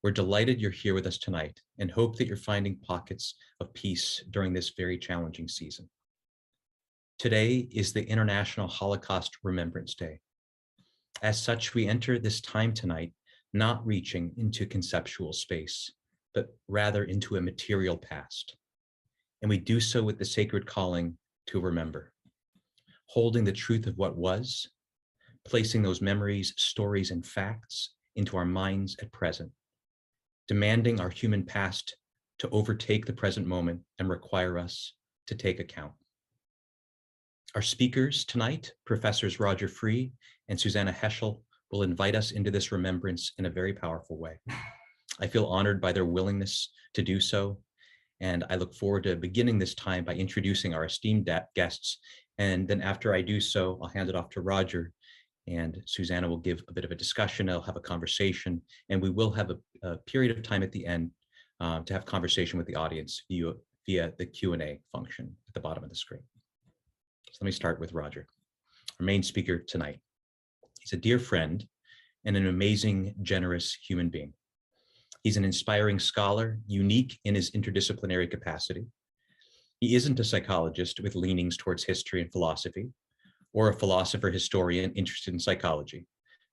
We're delighted you're here with us tonight and hope that you're finding pockets of peace during this very challenging season. Today is the International Holocaust Remembrance Day. As such, we enter this time tonight not reaching into conceptual space, but rather into a material past. And we do so with the sacred calling to remember, holding the truth of what was, placing those memories, stories, and facts into our minds at present, demanding our human past to overtake the present moment and require us to take account. Our speakers tonight, Professors Roger Frie and Susannah Heschel, will invite us into this remembrance in a very powerful way. I feel honored by their willingness to do so, and I look forward to beginning this time by introducing our esteemed guests. And then after I do so, I'll hand it off to Roger, and Susannah will give a bit of a discussion. I'll have a conversation, and we will have a period of time at the end to have conversation with the audience via the Q&A function at the bottom of the screen. So let me start with Roger, our main speaker tonight. He's a dear friend and an amazing, generous human being. He's an inspiring scholar, unique in his interdisciplinary capacity. He isn't a psychologist with leanings towards history and philosophy, or a philosopher historian interested in psychology.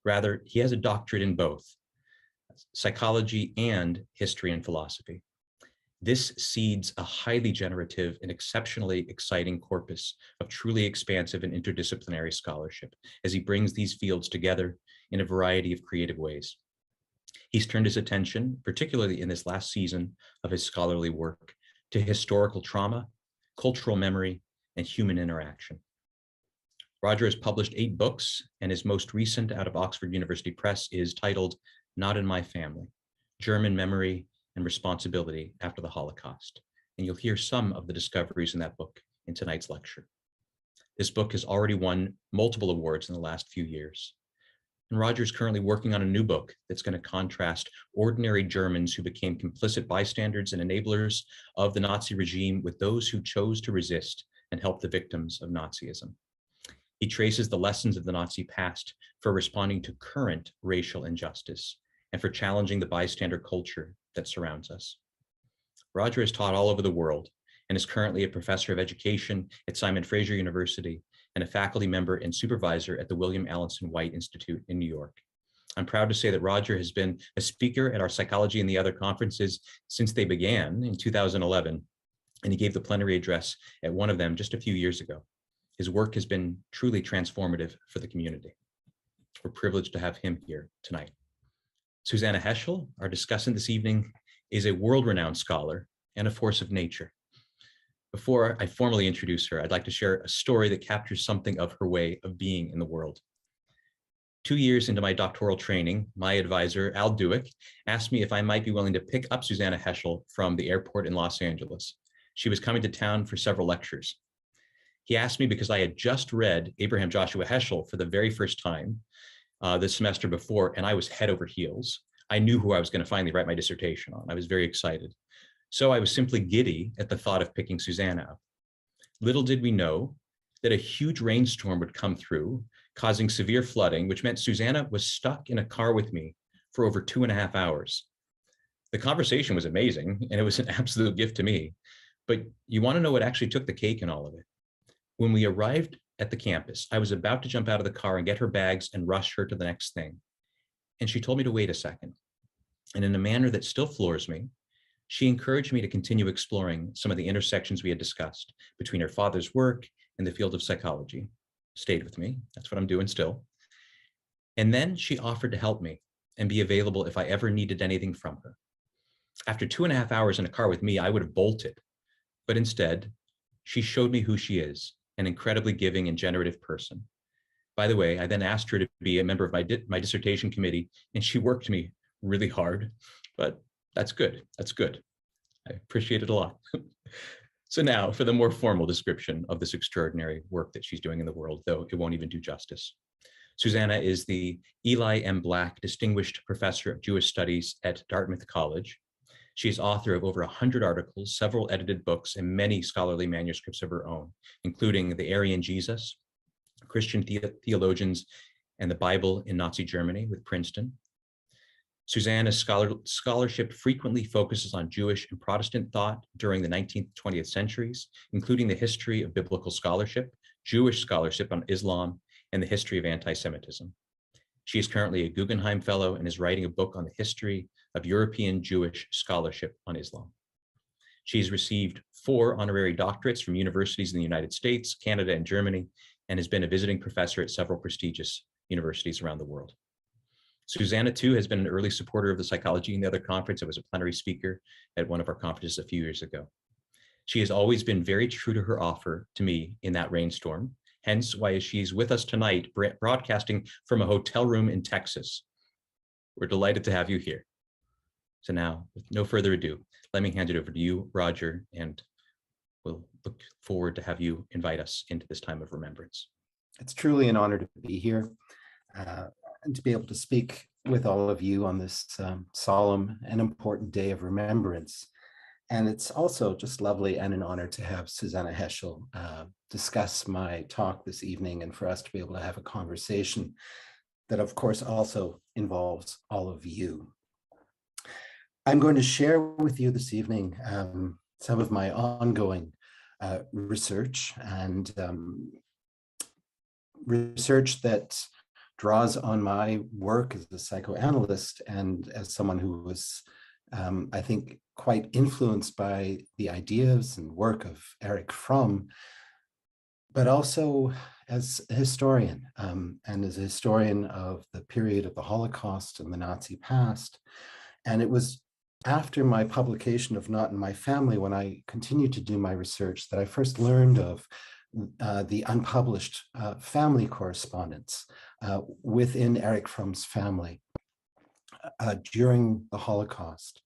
Rather, he has a doctorate in both psychology and history and philosophy. This seeds a highly generative and exceptionally exciting corpus of truly expansive and interdisciplinary scholarship as he brings these fields together in a variety of creative ways. He's turned his attention, particularly in this last season of his scholarly work, to historical trauma, cultural memory, and human interaction. Roger has published 8 books, and his most recent out of Oxford University Press is titled Not in My Family, German Memory and Responsibility After the Holocaust. And you'll hear some of the discoveries in that book in tonight's lecture. This book has already won multiple awards in the last few years. And Roger is currently working on a new book that's going to contrast ordinary Germans who became complicit bystanders and enablers of the Nazi regime with those who chose to resist and help the victims of Nazism. He traces the lessons of the Nazi past for responding to current racial injustice and for challenging the bystander culture that surrounds us. Roger has taught all over the world and is currently a professor of education at Simon Fraser University and a faculty member and supervisor at the William Alanson White Institute in New York. I'm proud to say that Roger has been a speaker at our Psychology and the Other conferences since they began in 2011, and he gave the plenary address at one of them just a few years ago. His work has been truly transformative for the community. We're privileged to have him here tonight. Susannah Heschel, our discussant this evening, is a world-renowned scholar and a force of nature. Before I formally introduce her, I'd like to share a story that captures something of her way of being in the world. 2 years into my doctoral training, my advisor, Al Duick, asked me if I might be willing to pick up Susannah Heschel from the airport in Los Angeles. She was coming to town for several lectures. He asked me because I had just read Abraham Joshua Heschel for the very first time the semester before, and I was head over heels. I knew who I was going to finally write my dissertation on. I was very excited. So I was simply giddy at the thought of picking Susannah up. Little did we know that a huge rainstorm would come through, causing severe flooding, which meant Susannah was stuck in a car with me for over 2.5 hours. The conversation was amazing, and it was an absolute gift to me. But you want to know what actually took the cake in all of it? When we arrived at the campus, I was about to jump out of the car and get her bags and rush her to the next thing. And she told me to wait a second. And in a manner that still floors me, she encouraged me to continue exploring some of the intersections we had discussed between her father's work and the field of psychology. Stayed with me. That's what I'm doing still. And then she offered to help me and be available if I ever needed anything from her. After 2.5 hours in a car with me, I would have bolted. But instead, she showed me who she is, an incredibly giving and generative person. By the way, I then asked her to be a member of my dissertation committee, and she worked me really hard, but that's good. That's good. I appreciate it a lot. So now for the more formal description of this extraordinary work that she's doing in the world, though it won't even do justice. Susannah is the Eli M. Black Distinguished Professor of Jewish Studies at Dartmouth College. She is author of over 100 articles, several edited books, and many scholarly manuscripts of her own, including The Aryan Jesus, Christian Theologians, and the Bible in Nazi Germany with Princeton. Susannah's scholarship frequently focuses on Jewish and Protestant thought during the 19th, 20th centuries, including the history of biblical scholarship, Jewish scholarship on Islam, and the history of anti-Semitism. She is currently a Guggenheim Fellow and is writing a book on the history of European Jewish scholarship on Islam. She has received 4 honorary doctorates from universities in the United States, Canada, and Germany, and has been a visiting professor at several prestigious universities around the world. Susannah, too, has been an early supporter of the Psychology and the Other conference. I was a plenary speaker at one of our conferences a few years ago. She has always been very true to her offer to me in that rainstorm, hence why she's with us tonight, broadcasting from a hotel room in Texas. We're delighted to have you here. So now, with no further ado, let me hand it over to you, Roger, and we'll look forward to have you invite us into this time of remembrance. It's truly an honor to be here and to be able to speak with all of you on this solemn and important day of remembrance. And it's also just lovely and an honor to have Susannah Heschel discuss my talk this evening, and for us to be able to have a conversation that, of course, also involves all of you. I'm going to share with you this evening some of my ongoing research, and research that draws on my work as a psychoanalyst and as someone who was, I think, quite influenced by the ideas and work of Erich Fromm, but also as a historian, and as a historian of the period of the Holocaust and the Nazi past. And it was after my publication of Not in My Family, when I continued to do my research, that I first learned of the unpublished family correspondence within Erich Fromm's family during the Holocaust.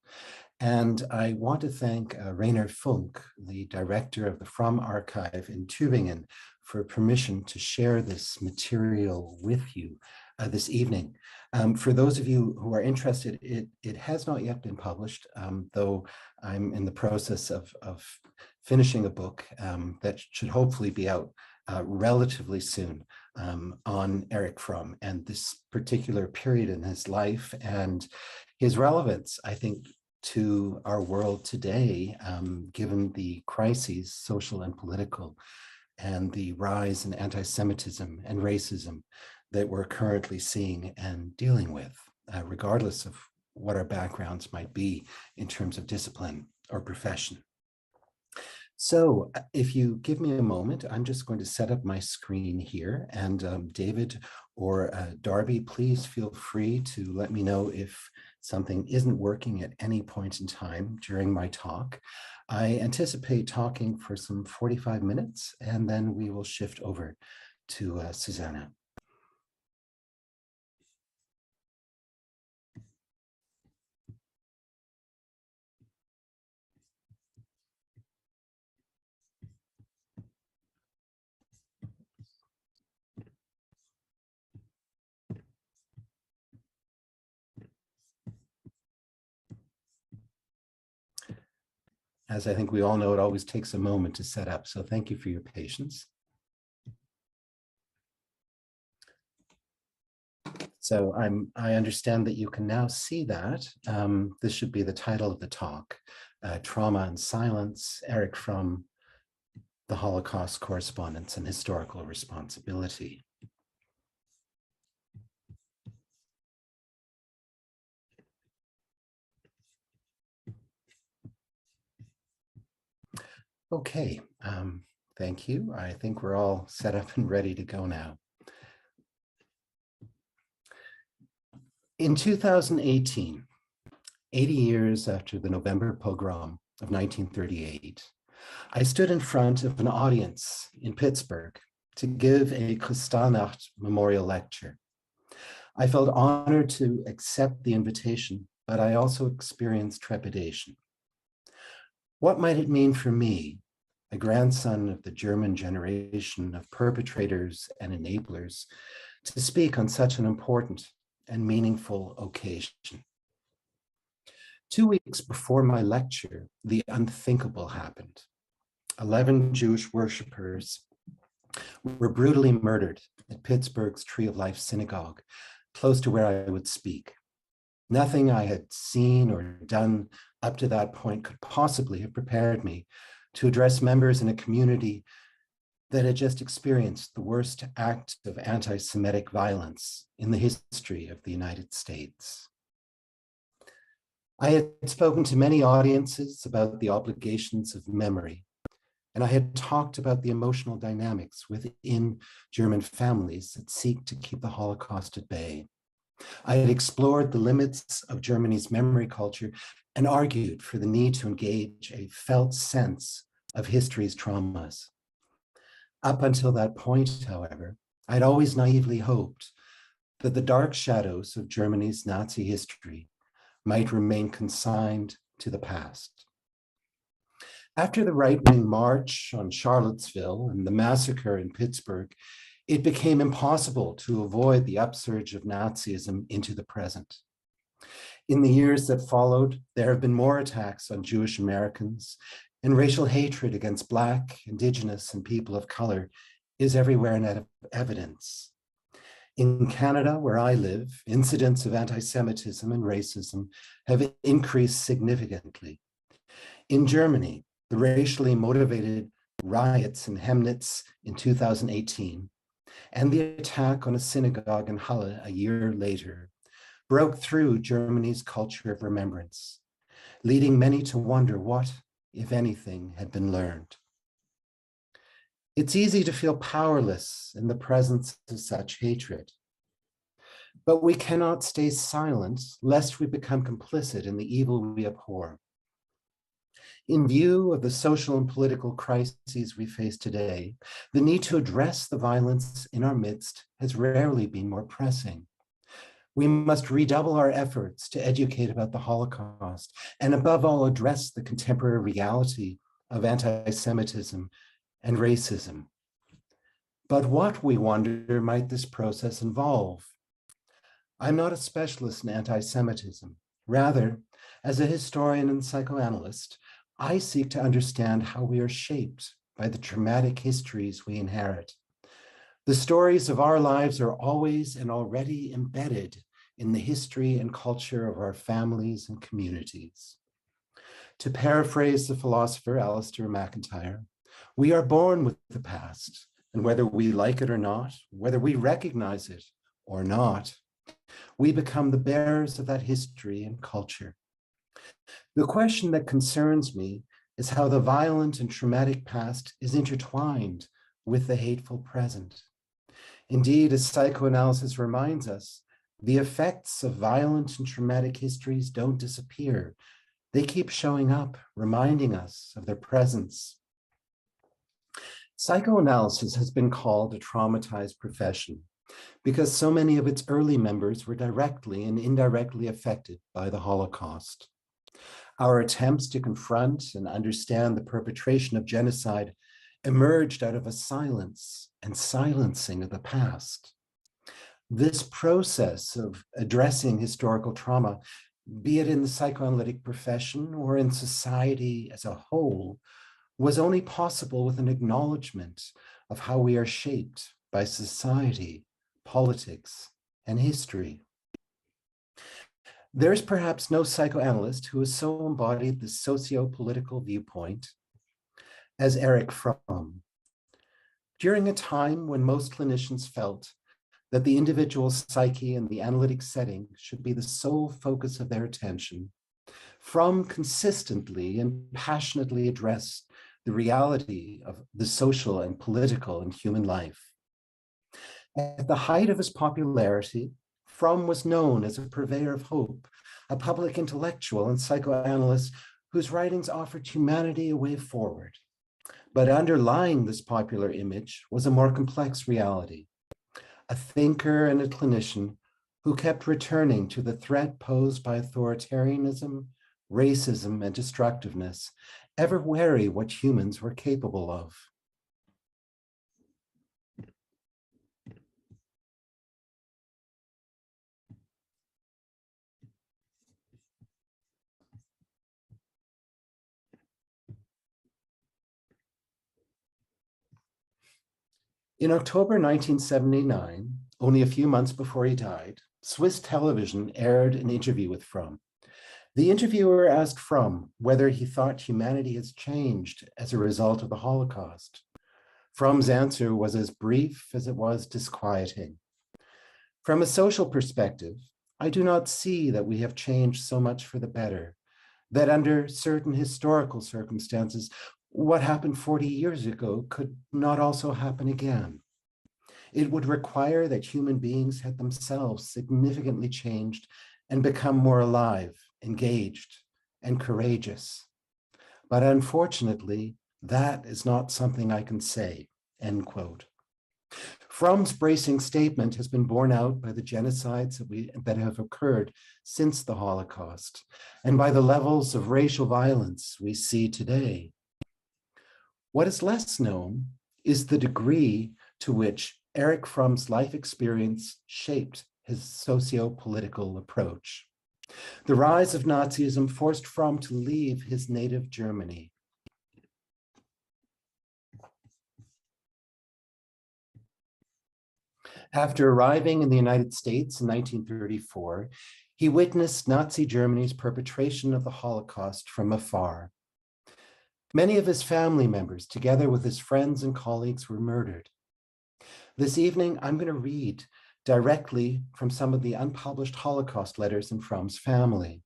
And I want to thank Rainer Funk, the director of the Fromm Archive in Tübingen, for permission to share this material with you this evening. For those of you who are interested, it has not yet been published, though I'm in the process of finishing a book that should hopefully be out relatively soon on Erich Fromm and this particular period in his life and his relevance, I think, to our world today, given the crises, social and political, and the rise in anti-Semitism and racism that we're currently seeing and dealing with, regardless of what our backgrounds might be in terms of discipline or profession. So if you give me a moment, I'm just going to set up my screen here, and David or Darby, please feel free to let me know if something isn't working at any point in time during my talk. I anticipate talking for some 45 minutes, and then we will shift over to Susannah. As I think we all know, it always takes a moment to set up, so thank you for your patience. So I understand that you can now see that. This should be the title of the talk, Trauma and Silence, Erich Fromm, the Holocaust Correspondence and Historical Responsibility. Okay, thank you. I think we're all set up and ready to go now. In 2018, 80 years after the November pogrom of 1938, I stood in front of an audience in Pittsburgh to give a Kristallnacht memorial lecture. I felt honored to accept the invitation, but I also experienced trepidation. What might it mean for me, a grandson of the German generation of perpetrators and enablers, to speak on such an important and meaningful occasion? 2 weeks before my lecture, the unthinkable happened. 11 Jewish worshipers were brutally murdered at Pittsburgh's Tree of Life Synagogue, close to where I would speak. Nothing I had seen or done up to that point could possibly have prepared me to address members in a community that had just experienced the worst act of anti-Semitic violence in the history of the United States. I had spoken to many audiences about the obligations of memory, and I had talked about the emotional dynamics within German families that seek to keep the Holocaust at bay. I had explored the limits of Germany's memory culture and argued for the need to engage a felt sense of history's traumas. Up until that point, however, I'd always naively hoped that the dark shadows of Germany's Nazi history might remain consigned to the past. After the right-wing march on Charlottesville and the massacre in Pittsburgh, it became impossible to avoid the upsurge of Nazism into the present. In the years that followed, there have been more attacks on Jewish Americans, and racial hatred against Black, Indigenous, and people of color is everywhere in evidence. In Canada, where I live, incidents of anti-Semitism and racism have increased significantly. In Germany, the racially motivated riots in Chemnitz in 2018 and the attack on a synagogue in Halle a year later broke through Germany's culture of remembrance, leading many to wonder what, if anything, had been learned. It's easy to feel powerless in the presence of such hatred, but we cannot stay silent lest we become complicit in the evil we abhor. In view of the social and political crises we face today, the need to address the violence in our midst has rarely been more pressing. We must redouble our efforts to educate about the Holocaust and above all address the contemporary reality of anti-Semitism and racism. But what, we wonder, might this process involve? I'm not a specialist in anti-Semitism. Rather, as a historian and psychoanalyst, I seek to understand how we are shaped by the traumatic histories we inherit. The stories of our lives are always and already embedded in the history and culture of our families and communities. To paraphrase the philosopher Alistair MacIntyre, we are born with the past, and whether we like it or not, whether we recognize it or not, we become the bearers of that history and culture. The question that concerns me is how the violent and traumatic past is intertwined with the hateful present. Indeed, as psychoanalysis reminds us, the effects of violent and traumatic histories don't disappear. They keep showing up, reminding us of their presence. Psychoanalysis has been called a traumatized profession because so many of its early members were directly and indirectly affected by the Holocaust. Our attempts to confront and understand the perpetration of genocide emerged out of a silence and silencing of the past. This process of addressing historical trauma, be it in the psychoanalytic profession or in society as a whole, was only possible with an acknowledgement of how we are shaped by society, politics, and history. There's perhaps no psychoanalyst who has so embodied the socio-political viewpoint as Erich Fromm. During a time when most clinicians felt that the individual psyche and the analytic setting should be the sole focus of their attention, Fromm consistently and passionately addressed the reality of the social and political and human life. At the height of his popularity, Fromm was known as a purveyor of hope, a public intellectual and psychoanalyst whose writings offered humanity a way forward. But underlying this popular image was a more complex reality, a thinker and a clinician who kept returning to the threat posed by authoritarianism, racism, and destructiveness, ever wary what humans were capable of. In October 1979, only a few months before he died, Swiss television aired an interview with Fromm. The interviewer asked Fromm whether he thought humanity has changed as a result of the Holocaust. Fromm's answer was as brief as it was disquieting. From a social perspective, I do not see that we have changed so much for the better, that under certain historical circumstances, what happened 40 years ago could not also happen again. It would require that human beings had themselves significantly changed and become more alive, engaged, and courageous. But unfortunately, that is not something I can say, end quote. Fromm's bracing statement has been borne out by the genocides that have occurred since the Holocaust and by the levels of racial violence we see today. What is less known is the degree to which Erich Fromm's life experience shaped his socio-political approach. The rise of Nazism forced Fromm to leave his native Germany. After arriving in the United States in 1934, he witnessed Nazi Germany's perpetration of the Holocaust from afar. Many of his family members, together with his friends and colleagues, were murdered. This evening, I'm going to read directly from some of the unpublished Holocaust letters in Fromm's family.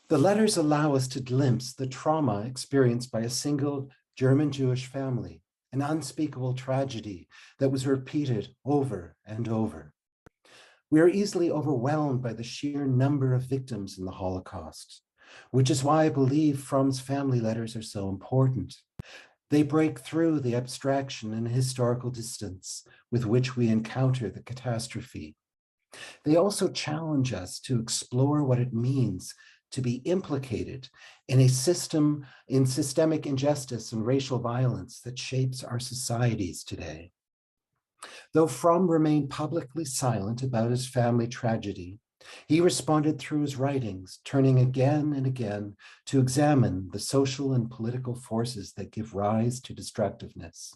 The letters allow us to glimpse the trauma experienced by a single German Jewish family, an unspeakable tragedy that was repeated over and over. We are easily overwhelmed by the sheer number of victims in the Holocaust, which is why I believe Fromm's family letters are so important. They break through the abstraction and historical distance with which we encounter the catastrophe. They also challenge us to explore what it means to be implicated in a systemic injustice and racial violence that shapes our societies today. Though Fromm remained publicly silent about his family tragedy, he responded through his writings, turning again and again to examine the social and political forces that give rise to destructiveness.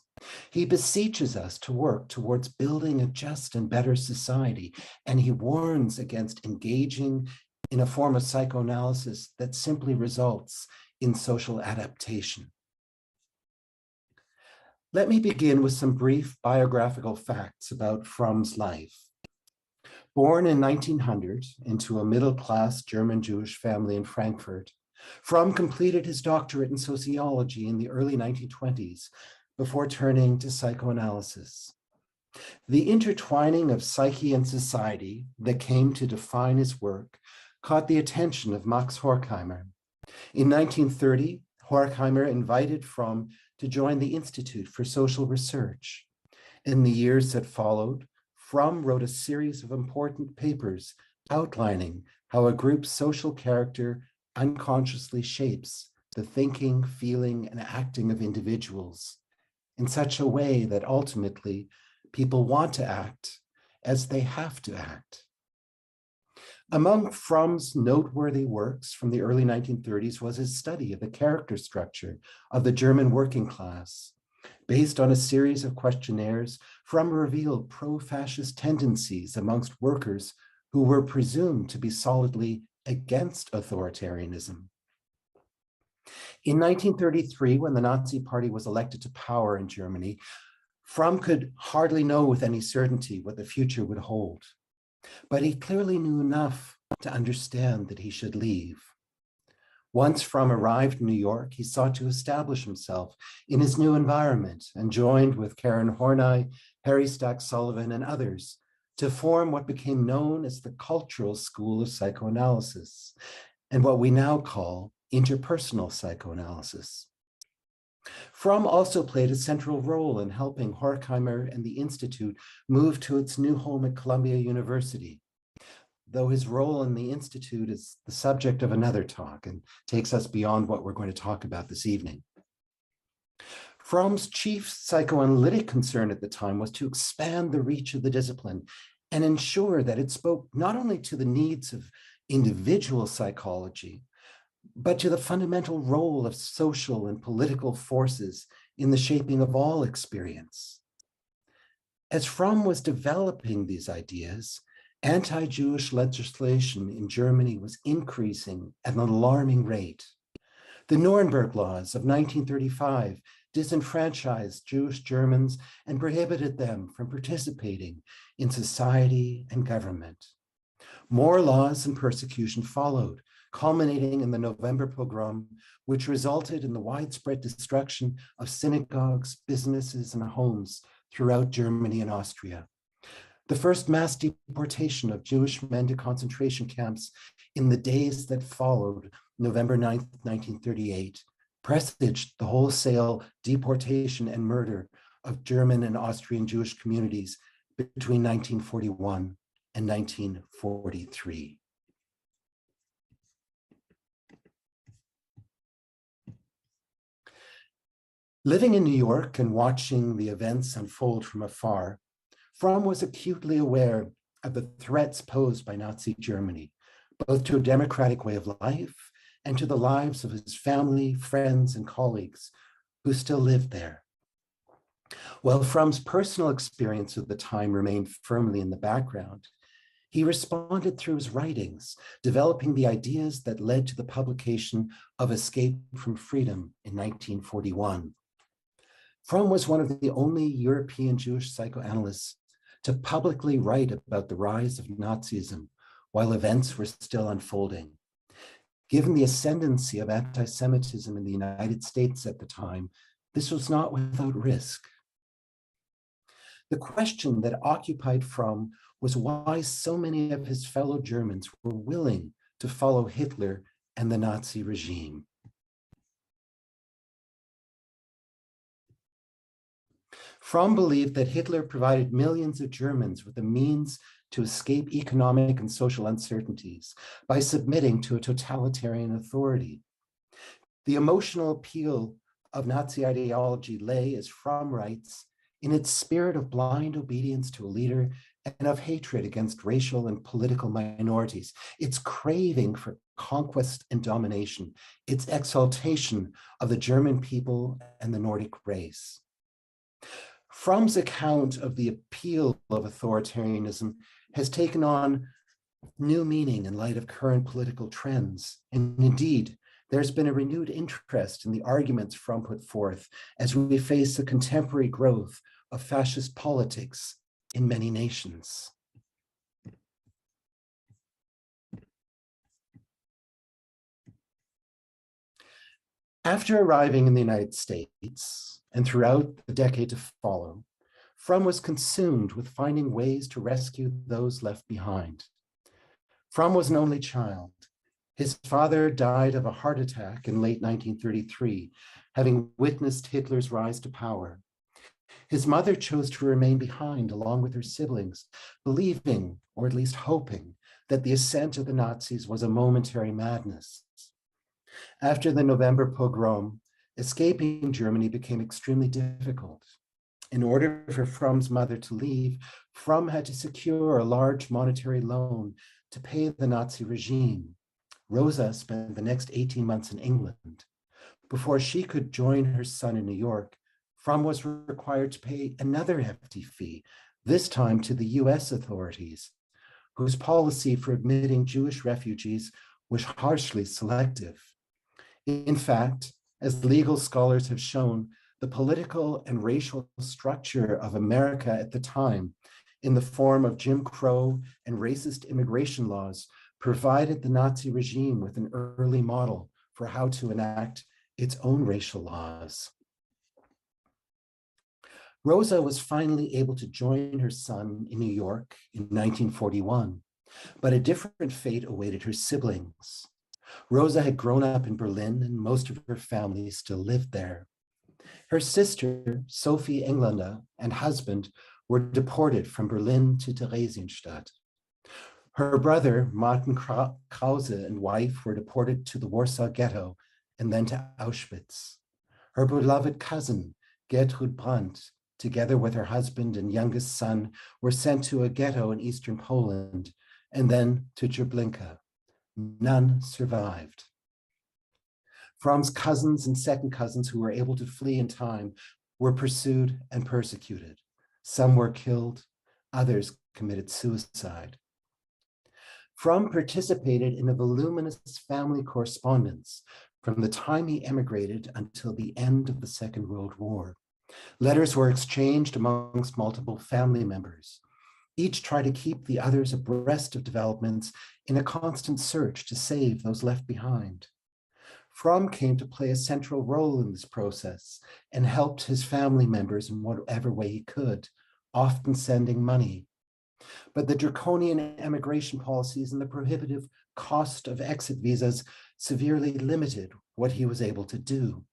He beseeches us to work towards building a just and better society, and he warns against engaging in a form of psychoanalysis that simply results in social adaptation. Let me begin with some brief biographical facts about Fromm's life. Born in 1900 into a middle-class German Jewish family in Frankfurt, Fromm completed his doctorate in sociology in the early 1920s before turning to psychoanalysis. The intertwining of psyche and society that came to define his work caught the attention of Max Horkheimer. In 1930, Horkheimer invited Fromm to join the Institute for Social Research. In the years that followed, Fromm wrote a series of important papers outlining how a group's social character unconsciously shapes the thinking, feeling, and acting of individuals in such a way that ultimately people want to act as they have to act. Among Fromm's noteworthy works from the early 1930s was his study of the character structure of the German working class. Based on a series of questionnaires, Fromm revealed pro-fascist tendencies amongst workers who were presumed to be solidly against authoritarianism. In 1933, when the Nazi Party was elected to power in Germany, Fromm could hardly know with any certainty what the future would hold. But he clearly knew enough to understand that he should leave. Once Fromm arrived in New York, he sought to establish himself in his new environment and joined with Karen Horney, Harry Stack Sullivan, and others to form what became known as the Cultural School of Psychoanalysis and what we now call interpersonal psychoanalysis. Fromm also played a central role in helping Horkheimer and the Institute move to its new home at Columbia University, though his role in the Institute is the subject of another talk and takes us beyond what we're going to talk about this evening. Fromm's chief psychoanalytic concern at the time was to expand the reach of the discipline and ensure that it spoke not only to the needs of individual psychology, but to the fundamental role of social and political forces in the shaping of all experience. As Fromm was developing these ideas, anti-Jewish legislation in Germany was increasing at an alarming rate. The Nuremberg Laws of 1935 disenfranchised Jewish Germans and prohibited them from participating in society and government. More laws and persecution followed, culminating in the November pogrom, which resulted in the widespread destruction of synagogues, businesses, and homes throughout Germany and Austria. The first mass deportation of Jewish men to concentration camps in the days that followed November 9th, 1938, presaged the wholesale deportation and murder of German and Austrian Jewish communities between 1941 and 1943. Living in New York and watching the events unfold from afar, Fromm was acutely aware of the threats posed by Nazi Germany, both to a democratic way of life and to the lives of his family, friends, and colleagues who still lived there. While Fromm's personal experience of the time remained firmly in the background, he responded through his writings, developing the ideas that led to the publication of Escape from Freedom in 1941. Fromm was one of the only European Jewish psychoanalysts to publicly write about the rise of Nazism while events were still unfolding. Given the ascendancy of anti-Semitism in the United States at the time, this was not without risk. The question that occupied Fromm was why so many of his fellow Germans were willing to follow Hitler and the Nazi regime. Fromm believed that Hitler provided millions of Germans with the means to escape economic and social uncertainties by submitting to a totalitarian authority. The emotional appeal of Nazi ideology lay, as Fromm writes, in its spirit of blind obedience to a leader and of hatred against racial and political minorities, its craving for conquest and domination, its exaltation of the German people and the Nordic race. Fromm's account of the appeal of authoritarianism has taken on new meaning in light of current political trends. And indeed, there's been a renewed interest in the arguments Fromm put forth as we face the contemporary growth of fascist politics in many nations. After arriving in the United States and throughout the decade to follow, Fromm was consumed with finding ways to rescue those left behind. Fromm was an only child. His father died of a heart attack in late 1933, having witnessed Hitler's rise to power. His mother chose to remain behind along with her siblings, believing, or at least hoping, that the ascent of the Nazis was a momentary madness. After the November pogrom, escaping Germany became extremely difficult. In order for Fromm's mother to leave, Fromm had to secure a large monetary loan to pay the Nazi regime. Rosa spent the next 18 months in England. Before she could join her son in New York, Fromm was required to pay another hefty fee, this time to the US authorities, whose policy for admitting Jewish refugees was harshly selective. In fact, as legal scholars have shown, the political and racial structure of America at the time, in the form of Jim Crow and racist immigration laws, provided the Nazi regime with an early model for how to enact its own racial laws. Rosa was finally able to join her son in New York in 1941, but a different fate awaited her siblings. Rosa had grown up in Berlin and most of her family still lived there. Her sister, Sophie Englander, and husband were deported from Berlin to Theresienstadt. Her brother, Martin Krause, and wife were deported to the Warsaw Ghetto and then to Auschwitz. Her beloved cousin, Gertrud Brandt, together with her husband and youngest son, were sent to a ghetto in eastern Poland and then to Treblinka. None survived. Fromm's cousins and second cousins who were able to flee in time were pursued and persecuted. Some were killed, others committed suicide. Fromm participated in a voluminous family correspondence from the time he emigrated until the end of the Second World War. Letters were exchanged amongst multiple family members. Each tried to keep the others abreast of developments in a constant search to save those left behind. Fromm came to play a central role in this process and helped his family members in whatever way he could, often sending money. But the draconian immigration policies and the prohibitive cost of exit visas severely limited what he was able to do.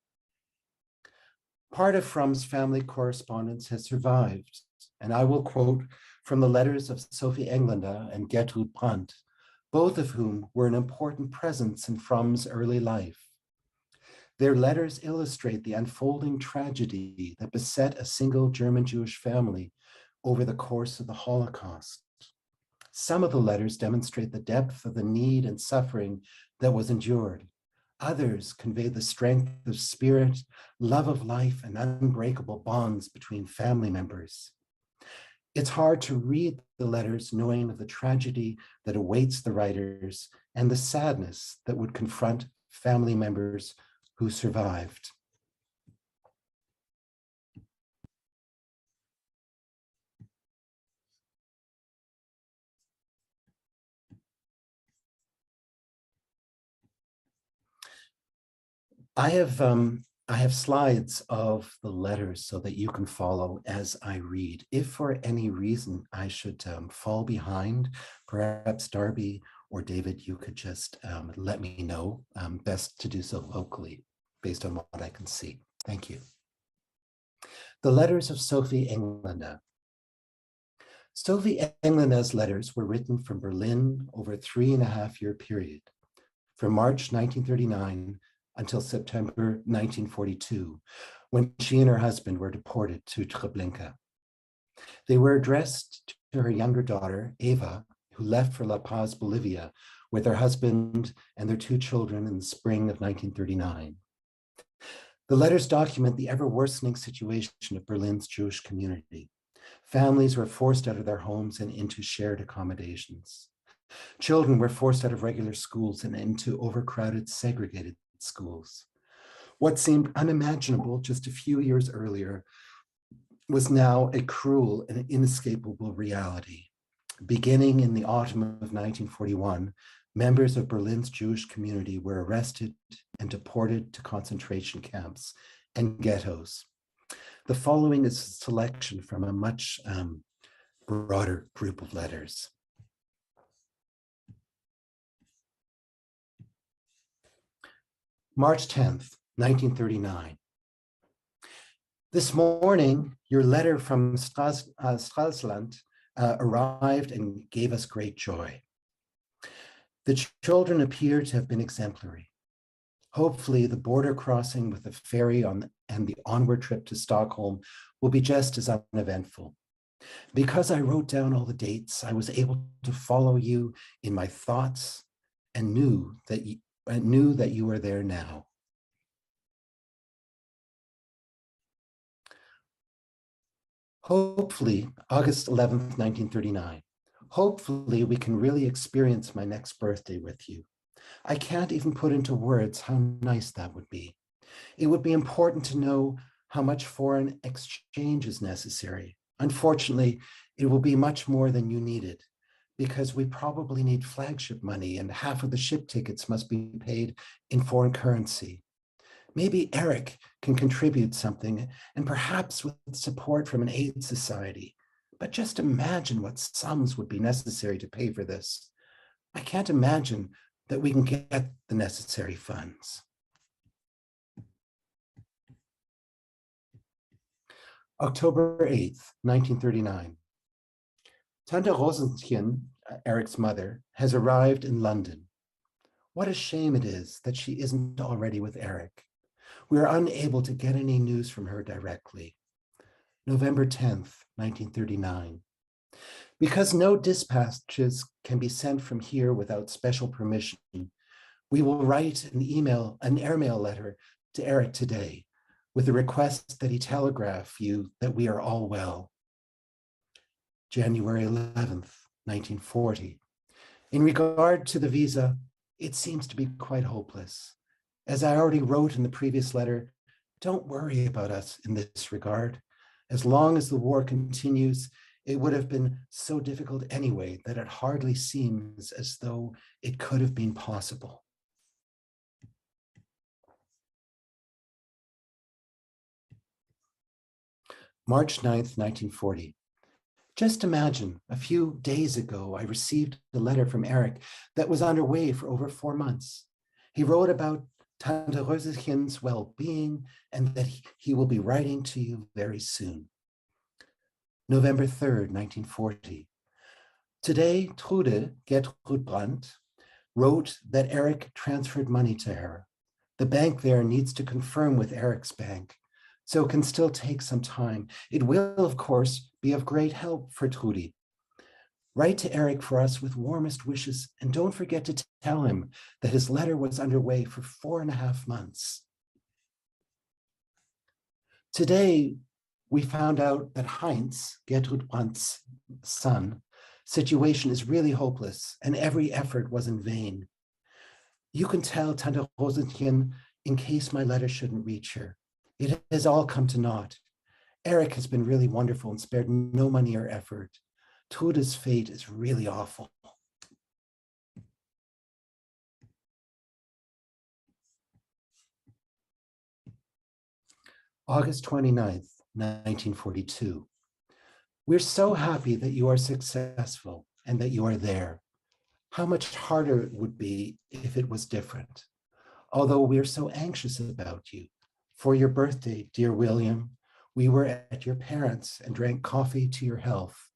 Part of Fromm's family correspondence has survived, and I will quote from the letters of Sophie Englander and Gertrude Brandt, both of whom were an important presence in Fromm's early life. Their letters illustrate the unfolding tragedy that beset a single German Jewish family over the course of the Holocaust. Some of the letters demonstrate the depth of the need and suffering that was endured. Others convey the strength of spirit, love of life, and unbreakable bonds between family members. It's hard to read the letters knowing of the tragedy that awaits the writers and the sadness that would confront family members who survived. I have slides of the letters so that you can follow as I read. If for any reason I should fall behind, perhaps Darby or David, you could just let me know. Best to do so vocally based on what I can see. Thank you. The letters of Sophie Englander. Sophie Englander's letters were written from Berlin over a 3.5-year period, from March 1939 until September 1942, when she and her husband were deported to Treblinka. They were addressed to her younger daughter, Eva, who left for La Paz, Bolivia, with her husband and their 2 children in the spring of 1939. The letters document the ever-worsening situation of Berlin's Jewish community. Families were forced out of their homes and into shared accommodations. Children were forced out of regular schools and into overcrowded, segregated schools. What seemed unimaginable just a few years earlier was now a cruel and inescapable reality. Beginning in the autumn of 1941, members of Berlin's Jewish community were arrested and deported to concentration camps and ghettos. The following is a selection from a much broader group of letters. March 10th, 1939. This morning, your letter from Stralsund arrived and gave us great joy. The children appear to have been exemplary. Hopefully, the border crossing with the ferry and the onward trip to Stockholm will be just as uneventful. Because I wrote down all the dates, I was able to follow you in my thoughts and knew that you were there now. Hopefully, August 11th, 1939. Hopefully, we can really experience my next birthday with you. I can't even put into words how nice that would be. It would be important to know how much foreign exchange is necessary. Unfortunately, it will be much more than you needed, because we probably need flagship money and half of the ship tickets must be paid in foreign currency. Maybe Erich can contribute something, and perhaps with support from an aid society. But just imagine what sums would be necessary to pay for this. I can't imagine that we can get the necessary funds. October 8th, 1939. Tante Rosenchen, Erich's mother, has arrived in London. What a shame it is that she isn't already with Erich. We are unable to get any news from her directly. November 10th, 1939. Because no dispatches can be sent from here without special permission, we will write an airmail letter to Erich today with the request that he telegraph you that we are all well. January 11th, 1940. In regard to the visa, it seems to be quite hopeless. As I already wrote in the previous letter, don't worry about us in this regard. As long as the war continues, it would have been so difficult anyway that it hardly seems as though it could have been possible. March 9th, 1940. Just imagine, a few days ago, I received a letter from Erich that was underway for over 4 months. He wrote about Tante Röserchen's well-being and that he will be writing to you very soon. November 3rd, 1940. Today, Trude, Gertrud Brandt, wrote that Erich transferred money to her. The bank there needs to confirm with Erich's bank, so it can still take some time. It will, of course, be of great help for Trudy. Write to Erich for us with warmest wishes, and don't forget to tell him that his letter was underway for 4.5 months. Today, we found out that Heinz, Gertrud Brandt's son, situation is really hopeless, and every effort was in vain. You can tell Tante Rosenchen in case my letter shouldn't reach her. It has all come to naught. Erich has been really wonderful and spared no money or effort. Trude's fate is really awful. August 29th, 1942. We're so happy that you are successful and that you are there. How much harder it would be if it was different. Although we are so anxious about you. For your birthday, dear William, we were at your parents' and drank coffee to your health.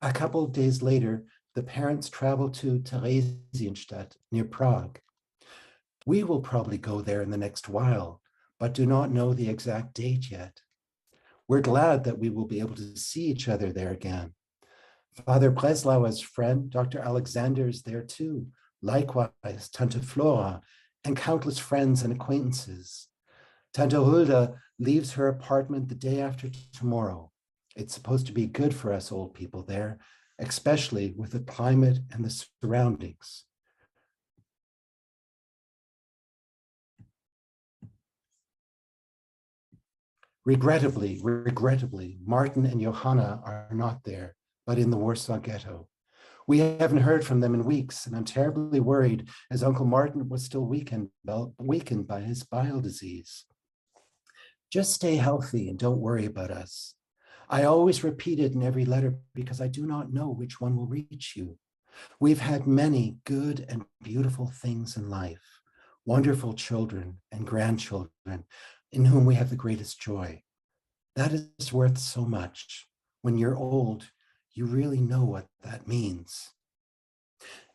A couple of days later, the parents traveled to Theresienstadt near Prague. We will probably go there in the next while, but do not know the exact date yet. We're glad that we will be able to see each other there again. Father Breslauer's friend, Dr. Alexander, is there too. Likewise, Tante Flora, and countless friends and acquaintances. Tante Hulda leaves her apartment the day after tomorrow. It's supposed to be good for us old people there, especially with the climate and the surroundings. Regrettably, Martin and Johanna are not there, but in the Warsaw Ghetto. We haven't heard from them in weeks, and I'm terribly worried as Uncle Martin was still weakened by his bile disease. Just stay healthy and don't worry about us. I always repeat it in every letter because I do not know which one will reach you. We've had many good and beautiful things in life, wonderful children and grandchildren in whom we have the greatest joy. That is worth so much. When you're old, you really know what that means.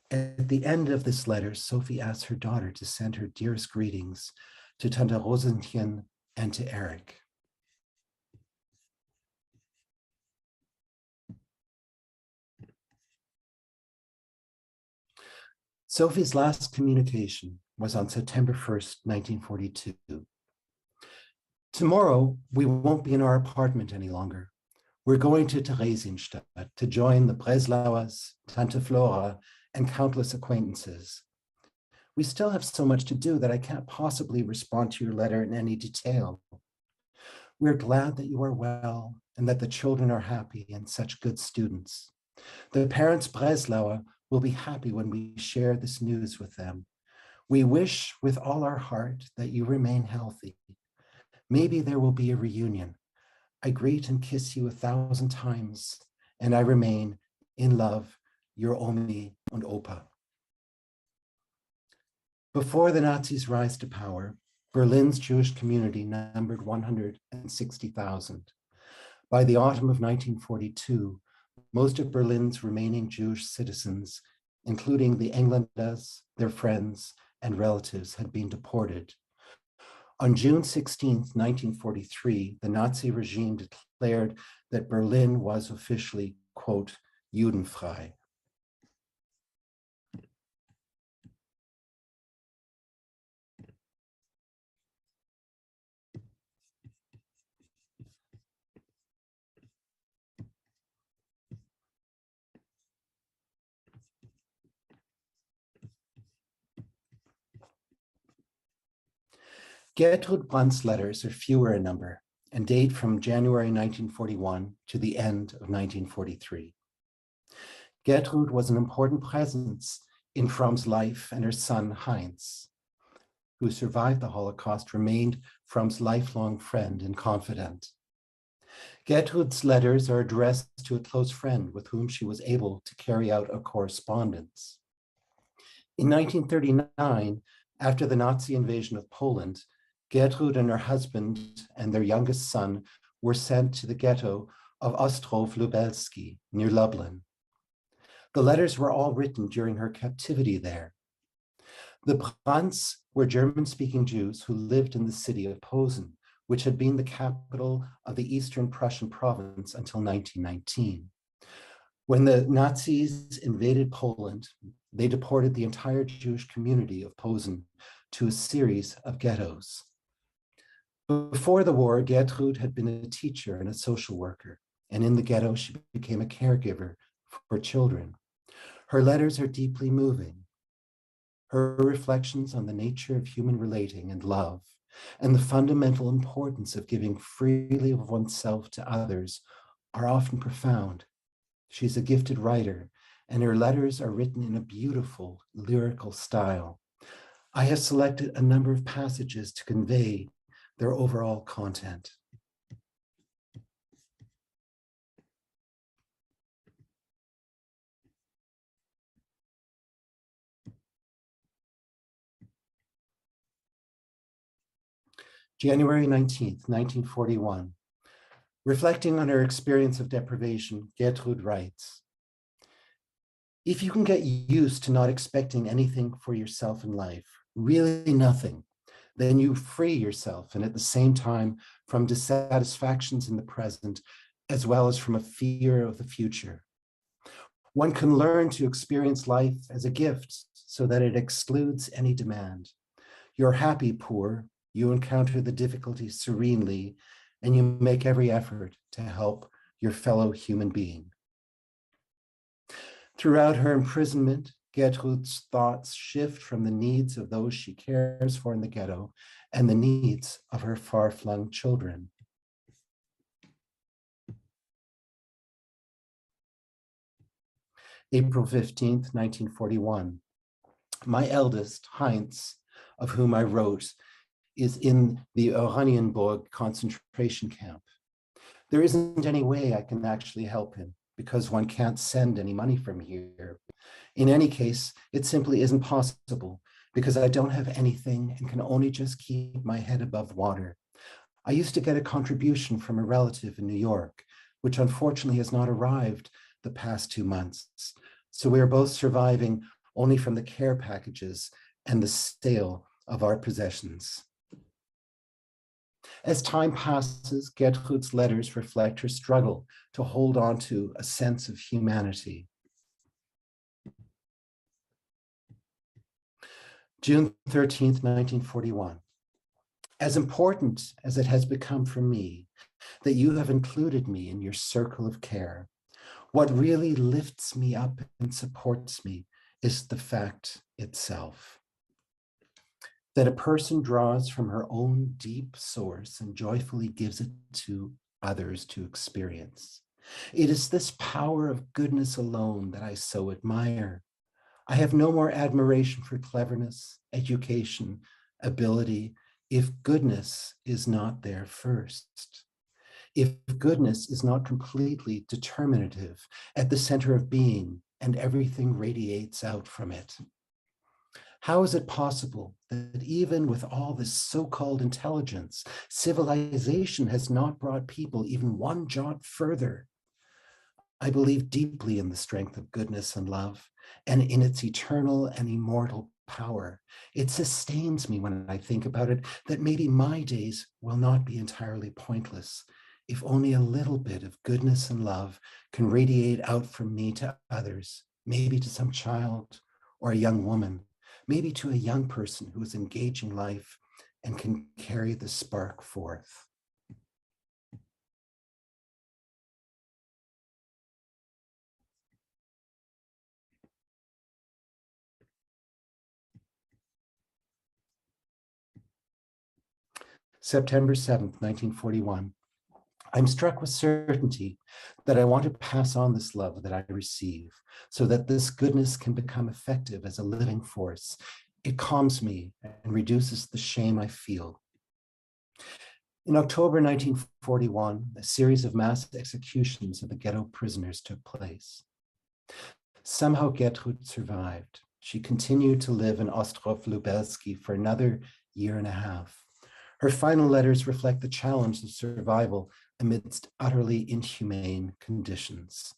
At the end of this letter, Sophie asks her daughter to send her dearest greetings to Tante Rosenchen and to Erich. Sophie's last communication was on September 1st, 1942. Tomorrow, we won't be in our apartment any longer. We're going to Theresienstadt to join the Breslauers, Tante Flora, and countless acquaintances. We still have so much to do that I can't possibly respond to your letter in any detail. We're glad that you are well and that the children are happy and such good students. The parents Breslauer will be happy when we share this news with them. We wish with all our heart that you remain healthy. Maybe there will be a reunion. I greet and kiss you 1,000 times, and I remain in love, your Omi and Opa. Before the Nazis' rise to power, Berlin's Jewish community numbered 160,000. By the autumn of 1942, most of Berlin's remaining Jewish citizens, including the Englanders, their friends, and relatives, had been deported. On June 16, 1943, the Nazi regime declared that Berlin was officially, quote, Judenfrei. Gertrud Brandt's letters are fewer in number and date from January 1941 to the end of 1943. Gertrud was an important presence in Fromm's life, and her son Heinz, who survived the Holocaust, remained Fromm's lifelong friend and confidant. Gertrud's letters are addressed to a close friend with whom she was able to carry out a correspondence. In 1939, after the Nazi invasion of Poland, Gertrud and her husband and their youngest son were sent to the ghetto of Ostrów Lubelski near Lublin. The letters were all written during her captivity there. The Brandts were German-speaking Jews who lived in the city of Posen, which had been the capital of the Eastern Prussian province until 1919. When the Nazis invaded Poland, they deported the entire Jewish community of Posen to a series of ghettos. Before the war, Gertrud had been a teacher and a social worker, and in the ghetto, she became a caregiver for children. Her letters are deeply moving. Her reflections on the nature of human relating and love, and the fundamental importance of giving freely of oneself to others, are often profound. She's a gifted writer, and her letters are written in a beautiful lyrical style. I have selected a number of passages to convey their overall content. January 19th, 1941. Reflecting on her experience of deprivation, Gertrud writes, "If you can get used to not expecting anything for yourself in life, really nothing, then you free yourself, and at the same time from dissatisfactions in the present, as well as from a fear of the future. One can learn to experience life as a gift so that it excludes any demand. You're happy poor, you encounter the difficulties serenely, and you make every effort to help your fellow human being." Throughout her imprisonment, Gertrud's thoughts shift from the needs of those she cares for in the ghetto and the needs of her far-flung children. April 15th, 1941. My eldest, Heinz, of whom I wrote, is in the Oranienburg concentration camp. There isn't any way I can actually help him because one can't send any money from here. In any case, it simply isn't possible because I don't have anything and can only just keep my head above water. I used to get a contribution from a relative in New York, which unfortunately has not arrived the past 2 months. So we are both surviving only from the care packages and the sale of our possessions. As time passes, Gertrud's letters reflect her struggle to hold on to a sense of humanity. June 13th, 1941. As important as it has become for me that you have included me in your circle of care, what really lifts me up and supports me is the fact itself. That a person draws from her own deep source and joyfully gives it to others to experience. It is this power of goodness alone that I so admire. I have no more admiration for cleverness, education, ability, if goodness is not there first. If goodness is not completely determinative at the center of being and everything radiates out from it. How is it possible that even with all this so-called intelligence, civilization has not brought people even one jot further? I believe deeply in the strength of goodness and love and in its eternal and immortal power. It sustains me when I think about it that maybe my days will not be entirely pointless if only a little bit of goodness and love can radiate out from me to others, maybe to some child or a young woman, maybe to a young person who is engaging life and can carry the spark forth. September 7th, 1941. I'm struck with certainty that I want to pass on this love that I receive so that this goodness can become effective as a living force. It calms me and reduces the shame I feel. In October 1941, a series of mass executions of the ghetto prisoners took place. Somehow Gertrud survived. She continued to live in Ostrov-Lubelski for another year and a half. Her final letters reflect the challenge of survival amidst utterly inhumane conditions.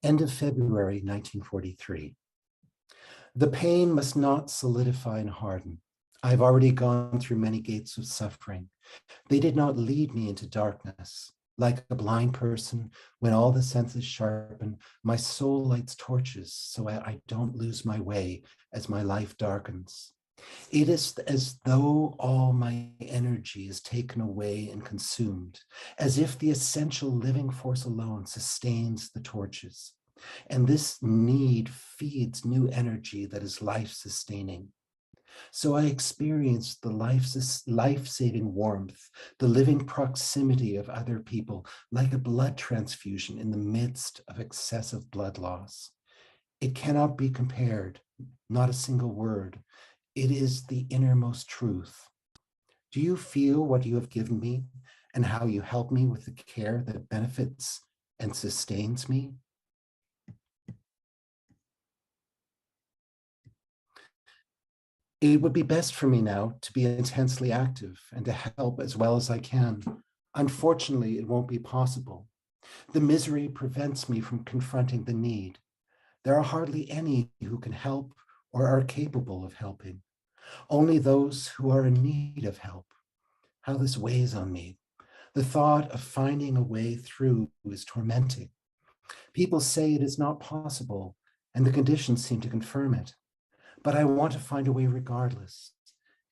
End of February 1943. The pain must not solidify and harden. I've already gone through many gates of suffering. They did not lead me into darkness. Like a blind person, when all the senses sharpen, my soul lights torches so I don't lose my way as my life darkens. It is as though all my energy is taken away and consumed, as if the essential living force alone sustains the torches. And this need feeds new energy that is life-sustaining. So I experienced the life-saving warmth, the living proximity of other people, like a blood transfusion in the midst of excessive blood loss. It cannot be compared, not a single word. It is the innermost truth. Do you feel what you have given me and how you help me with the care that benefits and sustains me? It would be best for me now to be intensely active and to help as well as I can. Unfortunately, it won't be possible. The misery prevents me from confronting the need. There are hardly any who can help or are capable of helping. Only those who are in need of help. How this weighs on me. The thought of finding a way through is tormenting. People say it is not possible, and the conditions seem to confirm it. But I want to find a way regardless.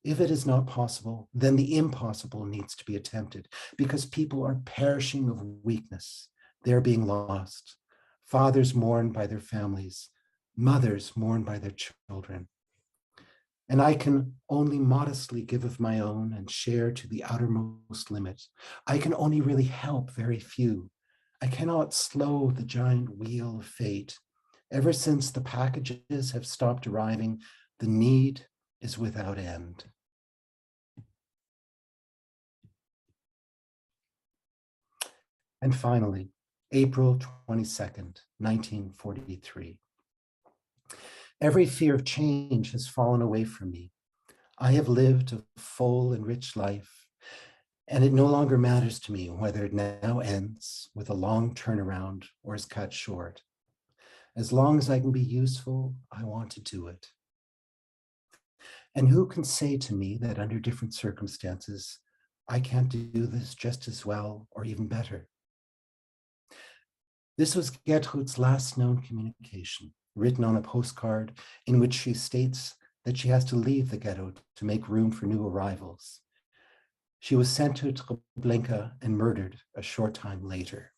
If it is not possible, then the impossible needs to be attempted because people are perishing of weakness. They're being lost. Fathers mourn by their families. Mothers mourn by their children. And I can only modestly give of my own and share to the outermost limit. I can only really help very few. I cannot slow the giant wheel of fate. Ever since the packages have stopped arriving, the need is without end. And finally, April 22nd, 1943. Every fear of change has fallen away from me. I have lived a full and rich life, and it no longer matters to me whether it now ends with a long turnaround or is cut short. As long as I can be useful, I want to do it. And who can say to me that under different circumstances, I can't do this just as well or even better? This was Gertrud's last known communication, written on a postcard in which she states that she has to leave the ghetto to make room for new arrivals. She was sent to Treblinka and murdered a short time later.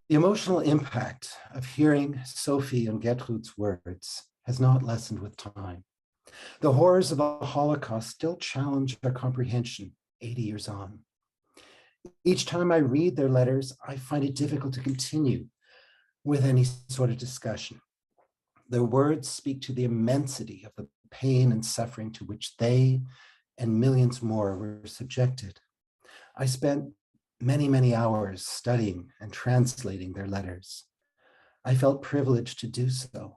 The emotional impact of hearing Sophie and Gertrud's words has not lessened with time. The horrors of the Holocaust still challenge our comprehension 80 years on. Each time I read their letters, I find it difficult to continue with any sort of discussion. Their words speak to the immensity of the pain and suffering to which they and millions more were subjected. I spent many hours studying and translating their letters. I felt privileged to do so.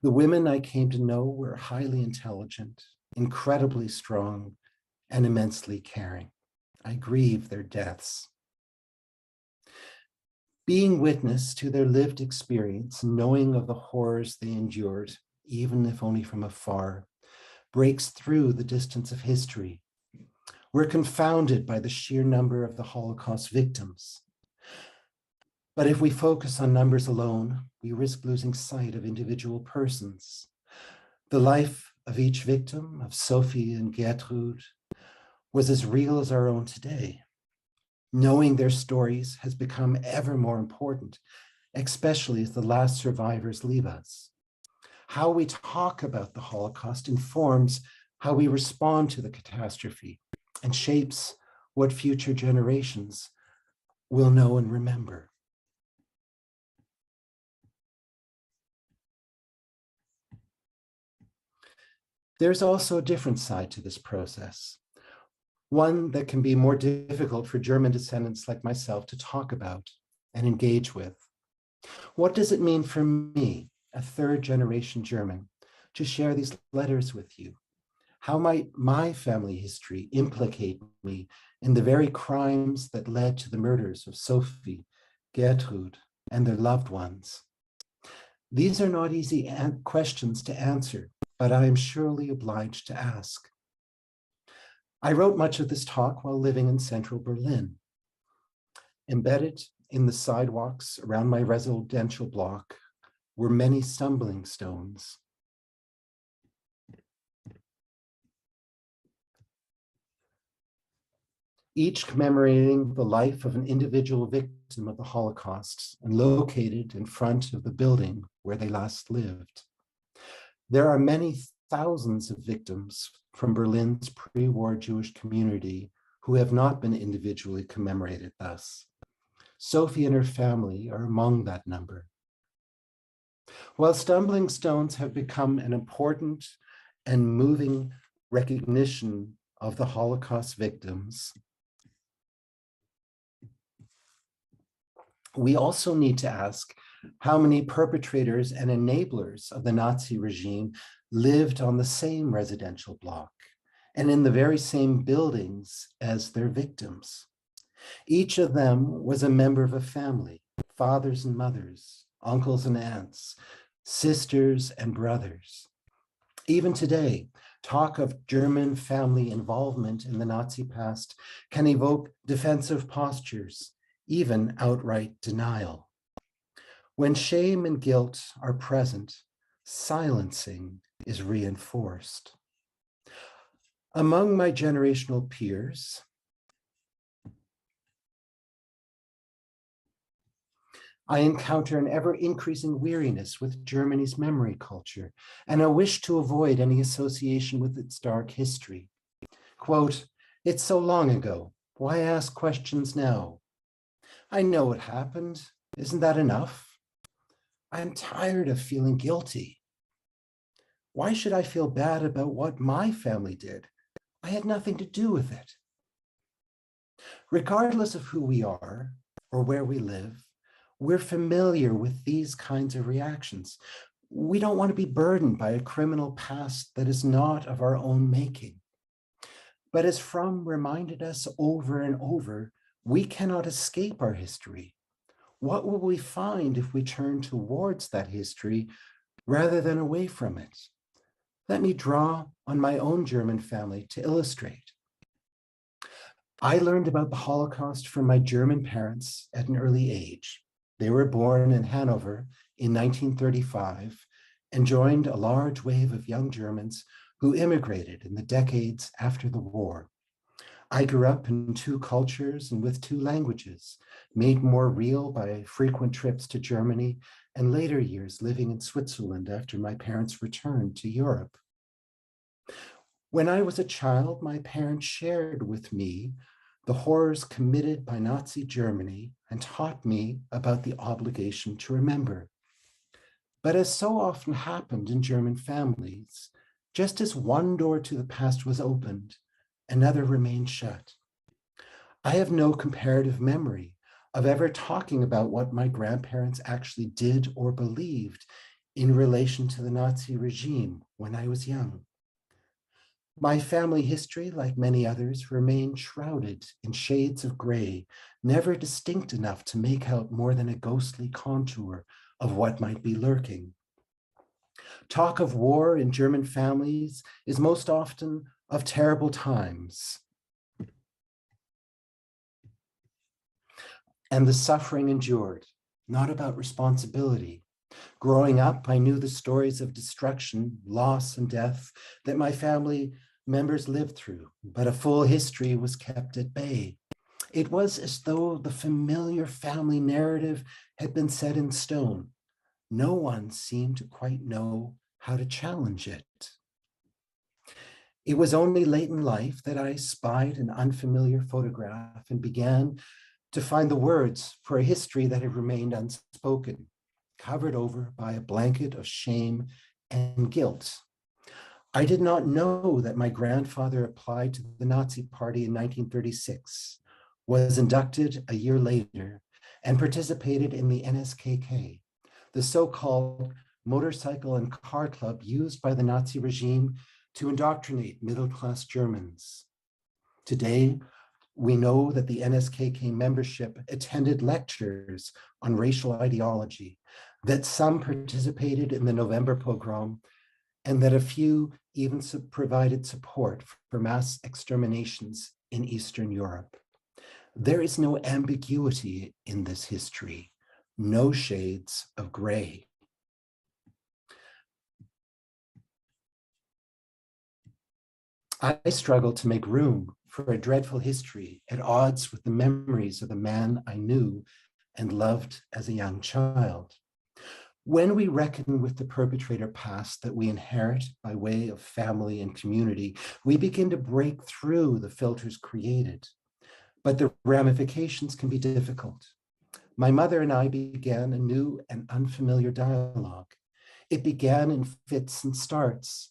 The women I came to know were highly intelligent, incredibly strong, and immensely caring. I grieve their deaths. Being witness to their lived experience, knowing of the horrors they endured, even if only from afar, breaks through the distance of history. We're confounded by the sheer number of the Holocaust victims. But if we focus on numbers alone, we risk losing sight of individual persons. The life of each victim, of Sophie and Gertrude, was as real as our own today. Knowing their stories has become ever more important, especially as the last survivors leave us. How we talk about the Holocaust informs how we respond to the catastrophe and shapes what future generations will know and remember. There's also a different side to this process, one that can be more difficult for German descendants like myself to talk about and engage with. What does it mean for me, a third-generation German, to share these letters with you? How might my family history implicate me in the very crimes that led to the murders of Sophie, Gertrude, and their loved ones? These are not easy questions to answer, but I am surely obliged to ask. I wrote much of this talk while living in central Berlin. Embedded in the sidewalks around my residential block were many stumbling stones. Each commemorating the life of an individual victim of the Holocaust and located in front of the building where they last lived. There are many thousands of victims from Berlin's pre-war Jewish community who have not been individually commemorated thus. Sophie and her family are among that number. While stumbling stones have become an important and moving recognition of the Holocaust victims, we also need to ask how many perpetrators and enablers of the Nazi regime lived on the same residential block and in the very same buildings as their victims. Each of them was a member of a family, fathers and mothers, uncles and aunts, sisters and brothers. Even today, talk of German family involvement in the Nazi past can evoke defensive postures, even outright denial. When shame and guilt are present, silencing is reinforced. Among my generational peers, I encounter an ever-increasing weariness with Germany's memory culture and a wish to avoid any association with its dark history. Quote, "It's so long ago. Why ask questions now? I know what happened. Isn't that enough? I'm tired of feeling guilty. Why should I feel bad about what my family did? I had nothing to do with it." Regardless of who we are or where we live, we're familiar with these kinds of reactions. We don't want to be burdened by a criminal past that is not of our own making. But as Fromm reminded us over and over, we cannot escape our history. What will we find if we turn towards that history rather than away from it? Let me draw on my own German family to illustrate. I learned about the Holocaust from my German parents at an early age. They were born in Hanover in 1935 and joined a large wave of young Germans who immigrated in the decades after the war. I grew up in two cultures and with two languages, made more real by frequent trips to Germany and later years living in Switzerland after my parents returned to Europe. When I was a child, my parents shared with me the horrors committed by Nazi Germany and taught me about the obligation to remember. But as so often happened in German families, just as one door to the past was opened, another remained shut. I have no comparative memory of ever talking about what my grandparents actually did or believed in relation to the Nazi regime when I was young. My family history, like many others, remained shrouded in shades of gray, never distinct enough to make out more than a ghostly contour of what might be lurking. Talk of war in German families is most often of terrible times and the suffering endured, not about responsibility. Growing up, I knew the stories of destruction, loss, and death that my family members lived through, but a full history was kept at bay. It was as though the familiar family narrative had been set in stone. No one seemed to quite know how to challenge it. It was only late in life that I spied an unfamiliar photograph and began to find the words for a history that had remained unspoken, covered over by a blanket of shame and guilt. I did not know that my grandfather applied to the Nazi Party in 1936, was inducted a year later, and participated in the NSKK, the so-called motorcycle and car club used by the Nazi regime to indoctrinate middle-class Germans. Today, we know that the NSKK membership attended lectures on racial ideology, that some participated in the November pogrom, and that a few even provided support for mass exterminations in Eastern Europe. There is no ambiguity in this history, no shades of gray. I struggle to make room for a dreadful history at odds with the memories of the man I knew and loved as a young child. When we reckon with the perpetrator past that we inherit by way of family and community, we begin to break through the filters created. But the ramifications can be difficult. My mother and I began a new and unfamiliar dialogue. It began in fits and starts.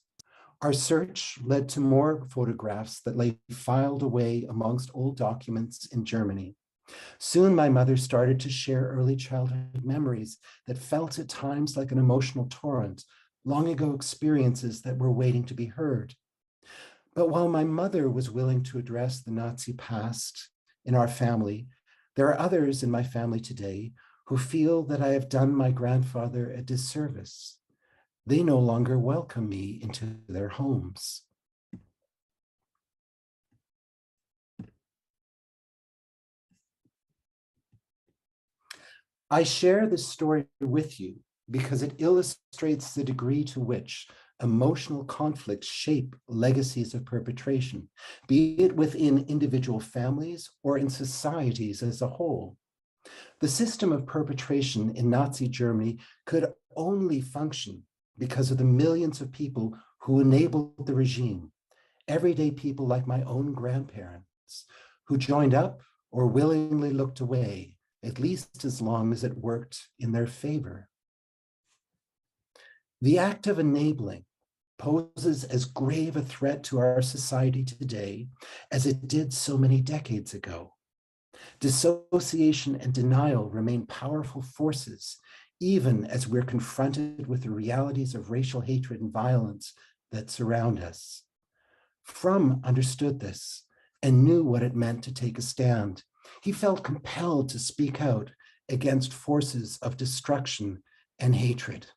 Our search led to more photographs that lay filed away amongst old documents in Germany. Soon my mother started to share early childhood memories that felt at times like an emotional torrent, long ago experiences that were waiting to be heard. But while my mother was willing to address the Nazi past in our family, there are others in my family today who feel that I have done my grandfather a disservice. They no longer welcome me into their homes. I share this story with you because it illustrates the degree to which emotional conflicts shape legacies of perpetration, be it within individual families or in societies as a whole. The system of perpetration in Nazi Germany could only function because of the millions of people who enabled the regime, everyday people like my own grandparents, who joined up or willingly looked away, at least as long as it worked in their favor. The act of enabling poses as grave a threat to our society today as it did so many decades ago. Dissociation and denial remain powerful forces, even as we're confronted with the realities of racial hatred and violence that surround us. Fromm understood this and knew what it meant to take a stand. He felt compelled to speak out against forces of destruction and hatred.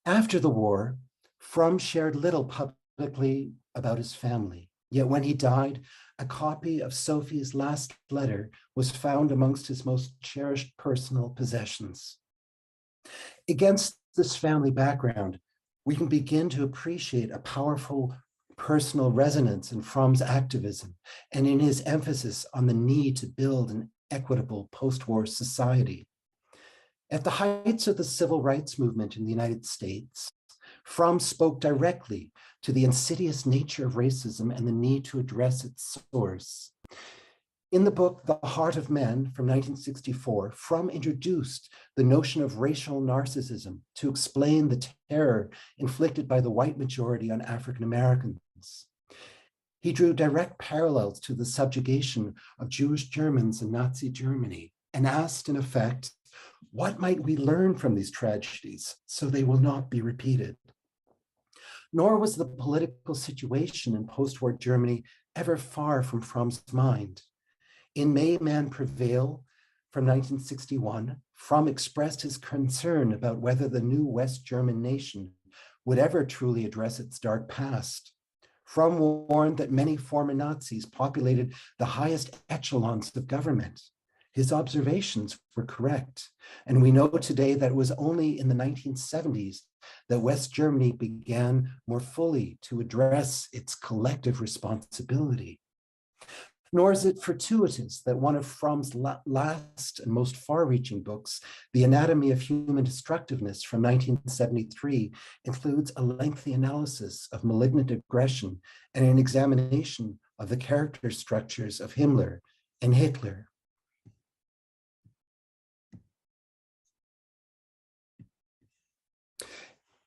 After the war, Fromm shared little publicly about his family. Yet when he died, a copy of Sophie's last letter was found amongst his most cherished personal possessions. Against this family background, we can begin to appreciate a powerful personal resonance in Fromm's activism and in his emphasis on the need to build an equitable post-war society. At the heights of the civil rights movement in the United States, Fromm spoke directly to the insidious nature of racism and the need to address its source. In the book, The Heart of Men from 1964, Fromm introduced the notion of racial narcissism to explain the terror inflicted by the white majority on African Americans. He drew direct parallels to the subjugation of Jewish Germans in Nazi Germany and asked, in effect, what might we learn from these tragedies so they will not be repeated? Nor was the political situation in post-war Germany ever far from Fromm's mind. In May Man Prevail from 1961, Fromm expressed his concern about whether the new West German nation would ever truly address its dark past. Fromm warned that many former Nazis populated the highest echelons of government. His observations were correct, and we know today that it was only in the 1970s that West Germany began more fully to address its collective responsibility. Nor is it fortuitous that one of Fromm's last and most far-reaching books, The Anatomy of Human Destructiveness from 1973, includes a lengthy analysis of malignant aggression and an examination of the character structures of Himmler and Hitler.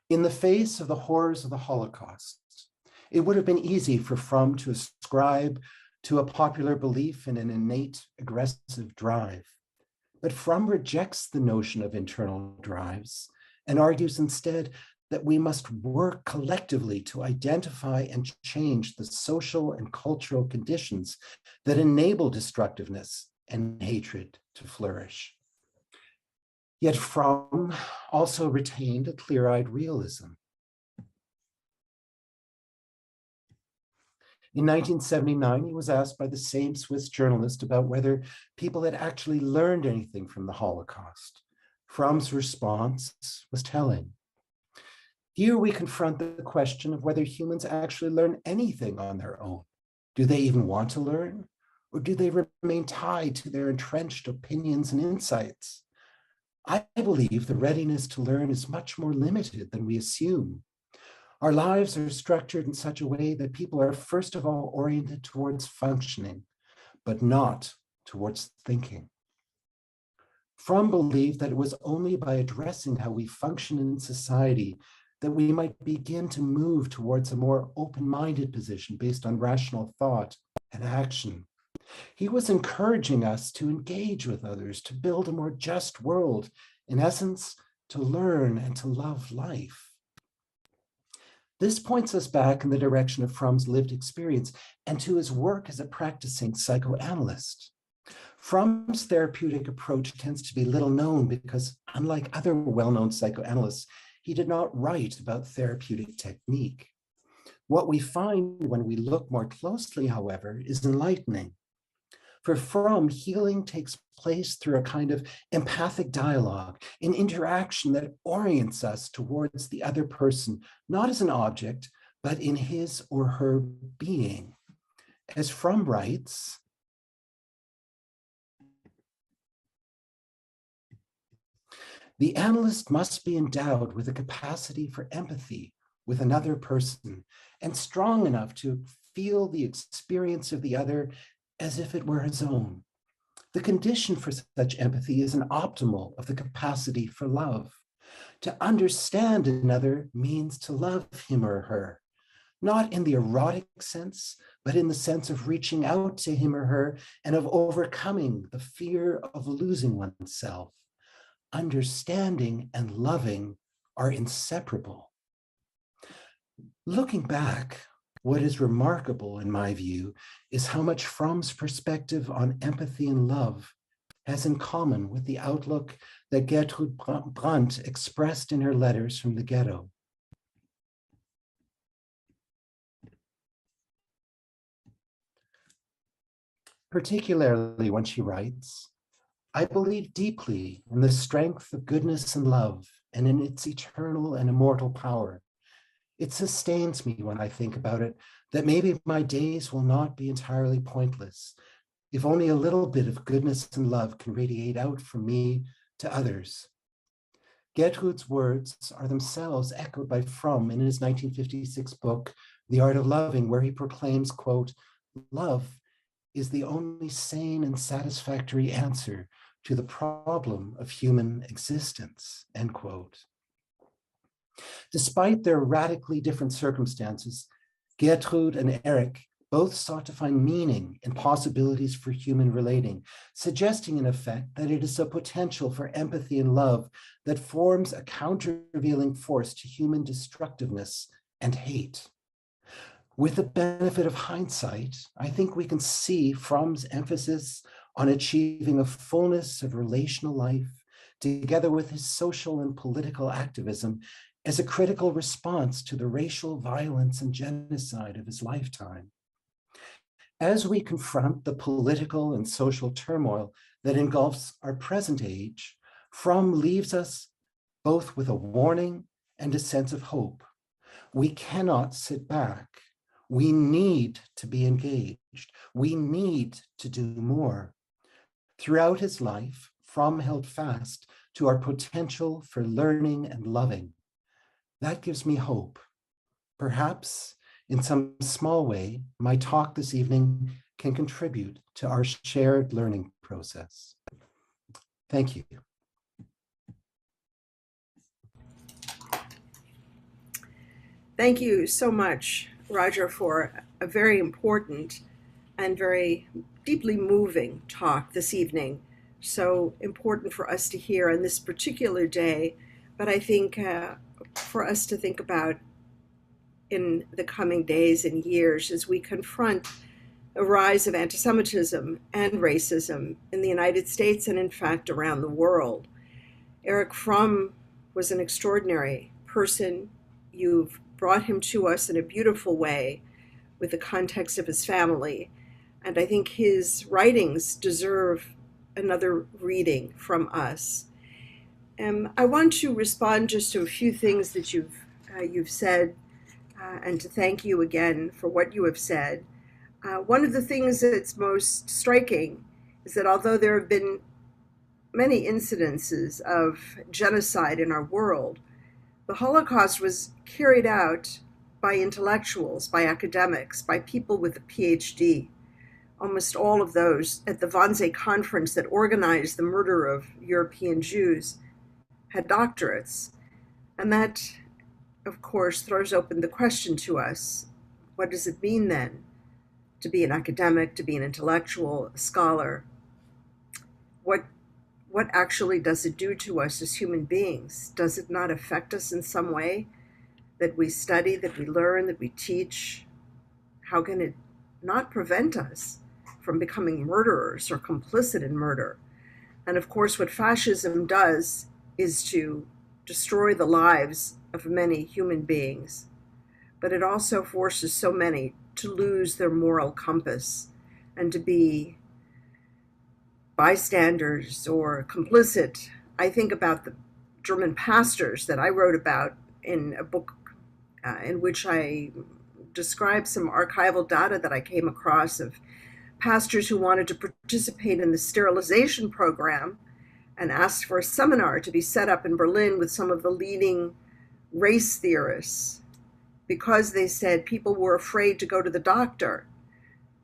In the face of the horrors of the Holocaust, it would have been easy for Fromm to ascribe to a popular belief in an innate aggressive drive. But Fromm rejects the notion of internal drives and argues instead that we must work collectively to identify and change the social and cultural conditions that enable destructiveness and hatred to flourish. Yet Fromm also retained a clear-eyed realism. In 1979, he was asked by the same Swiss journalist about whether people had actually learned anything from the Holocaust. Fromm's response was telling. Here we confront the question of whether humans actually learn anything on their own. Do they even want to learn? Or do they remain tied to their entrenched opinions and insights? I believe the readiness to learn is much more limited than we assume. Our lives are structured in such a way that people are first of all oriented towards functioning, but not towards thinking. Fromm believed that it was only by addressing how we function in society that we might begin to move towards a more open-minded position based on rational thought and action. He was encouraging us to engage with others, to build a more just world, in essence, to learn and to love life. This points us back in the direction of Fromm's lived experience and to his work as a practicing psychoanalyst. Fromm's therapeutic approach tends to be little known because, unlike other well-known psychoanalysts, he did not write about therapeutic technique. What we find when we look more closely, however, is enlightening. For Fromm, healing takes place through a kind of empathic dialogue, an interaction that orients us towards the other person, not as an object, but in his or her being. As Fromm writes, the analyst must be endowed with a capacity for empathy with another person and strong enough to feel the experience of the other as if it were his own. The condition for such empathy is an optimal of the capacity for love. To understand another means to love him or her, not in the erotic sense, but in the sense of reaching out to him or her and of overcoming the fear of losing oneself. Understanding and loving are inseparable. Looking back, what is remarkable, in my view, is how much Fromm's perspective on empathy and love has in common with the outlook that Gertrude Brandt expressed in her letters from the ghetto. Particularly when she writes, I believe deeply in the strength of goodness and love and in its eternal and immortal power. It sustains me when I think about it, that maybe my days will not be entirely pointless, if only a little bit of goodness and love can radiate out from me to others. Gertrude's words are themselves echoed by Fromm in his 1956 book, The Art of Loving, where he proclaims, quote, love is the only sane and satisfactory answer to the problem of human existence, end quote. Despite their radically different circumstances, Gertrude and Erich both sought to find meaning and possibilities for human relating, suggesting in effect that it is a potential for empathy and love that forms a countervailing force to human destructiveness and hate. With the benefit of hindsight, I think we can see Fromm's emphasis on achieving a fullness of relational life, together with his social and political activism, as a critical response to the racial violence and genocide of his lifetime. As we confront the political and social turmoil that engulfs our present age, Fromm leaves us both with a warning and a sense of hope. We cannot sit back. We need to be engaged. We need to do more. Throughout his life, Fromm held fast to our potential for learning and loving. That gives me hope. Perhaps in some small way, my talk this evening can contribute to our shared learning process. Thank you. Thank you so much, Roger, for a very important and very deeply moving talk this evening. So important for us to hear on this particular day, but I think for us to think about in the coming days and years as we confront a rise of anti-Semitism and racism in the United States and in fact around the world. Erich Fromm was an extraordinary person. You've brought him to us in a beautiful way with the context of his family. And I think his writings deserve another reading from us. I want to respond just to a few things that you've said, and to thank you again for what you have said. One of the things that's most striking is that although there have been many incidences of genocide in our world, the Holocaust was carried out by intellectuals, by academics, by people with a PhD. Almost all of those at the Wannsee conference that organized the murder of European Jews had doctorates. And that, of course, throws open the question to us, what does it mean then to be an academic, to be an intellectual, a scholar? What actually does it do to us as human beings? Does it not affect us in some way? That we study, that we learn, that we teach? How can it not prevent us from becoming murderers or complicit in murder? And of course, what fascism does is to destroy the lives of many human beings, but it also forces so many to lose their moral compass and to be bystanders or complicit. I think about the German pastors that I wrote about in a book in which I describe some archival data that I came across of pastors who wanted to participate in the sterilization program and asked for a seminar to be set up in Berlin with some of the leading race theorists because they said people were afraid to go to the doctor.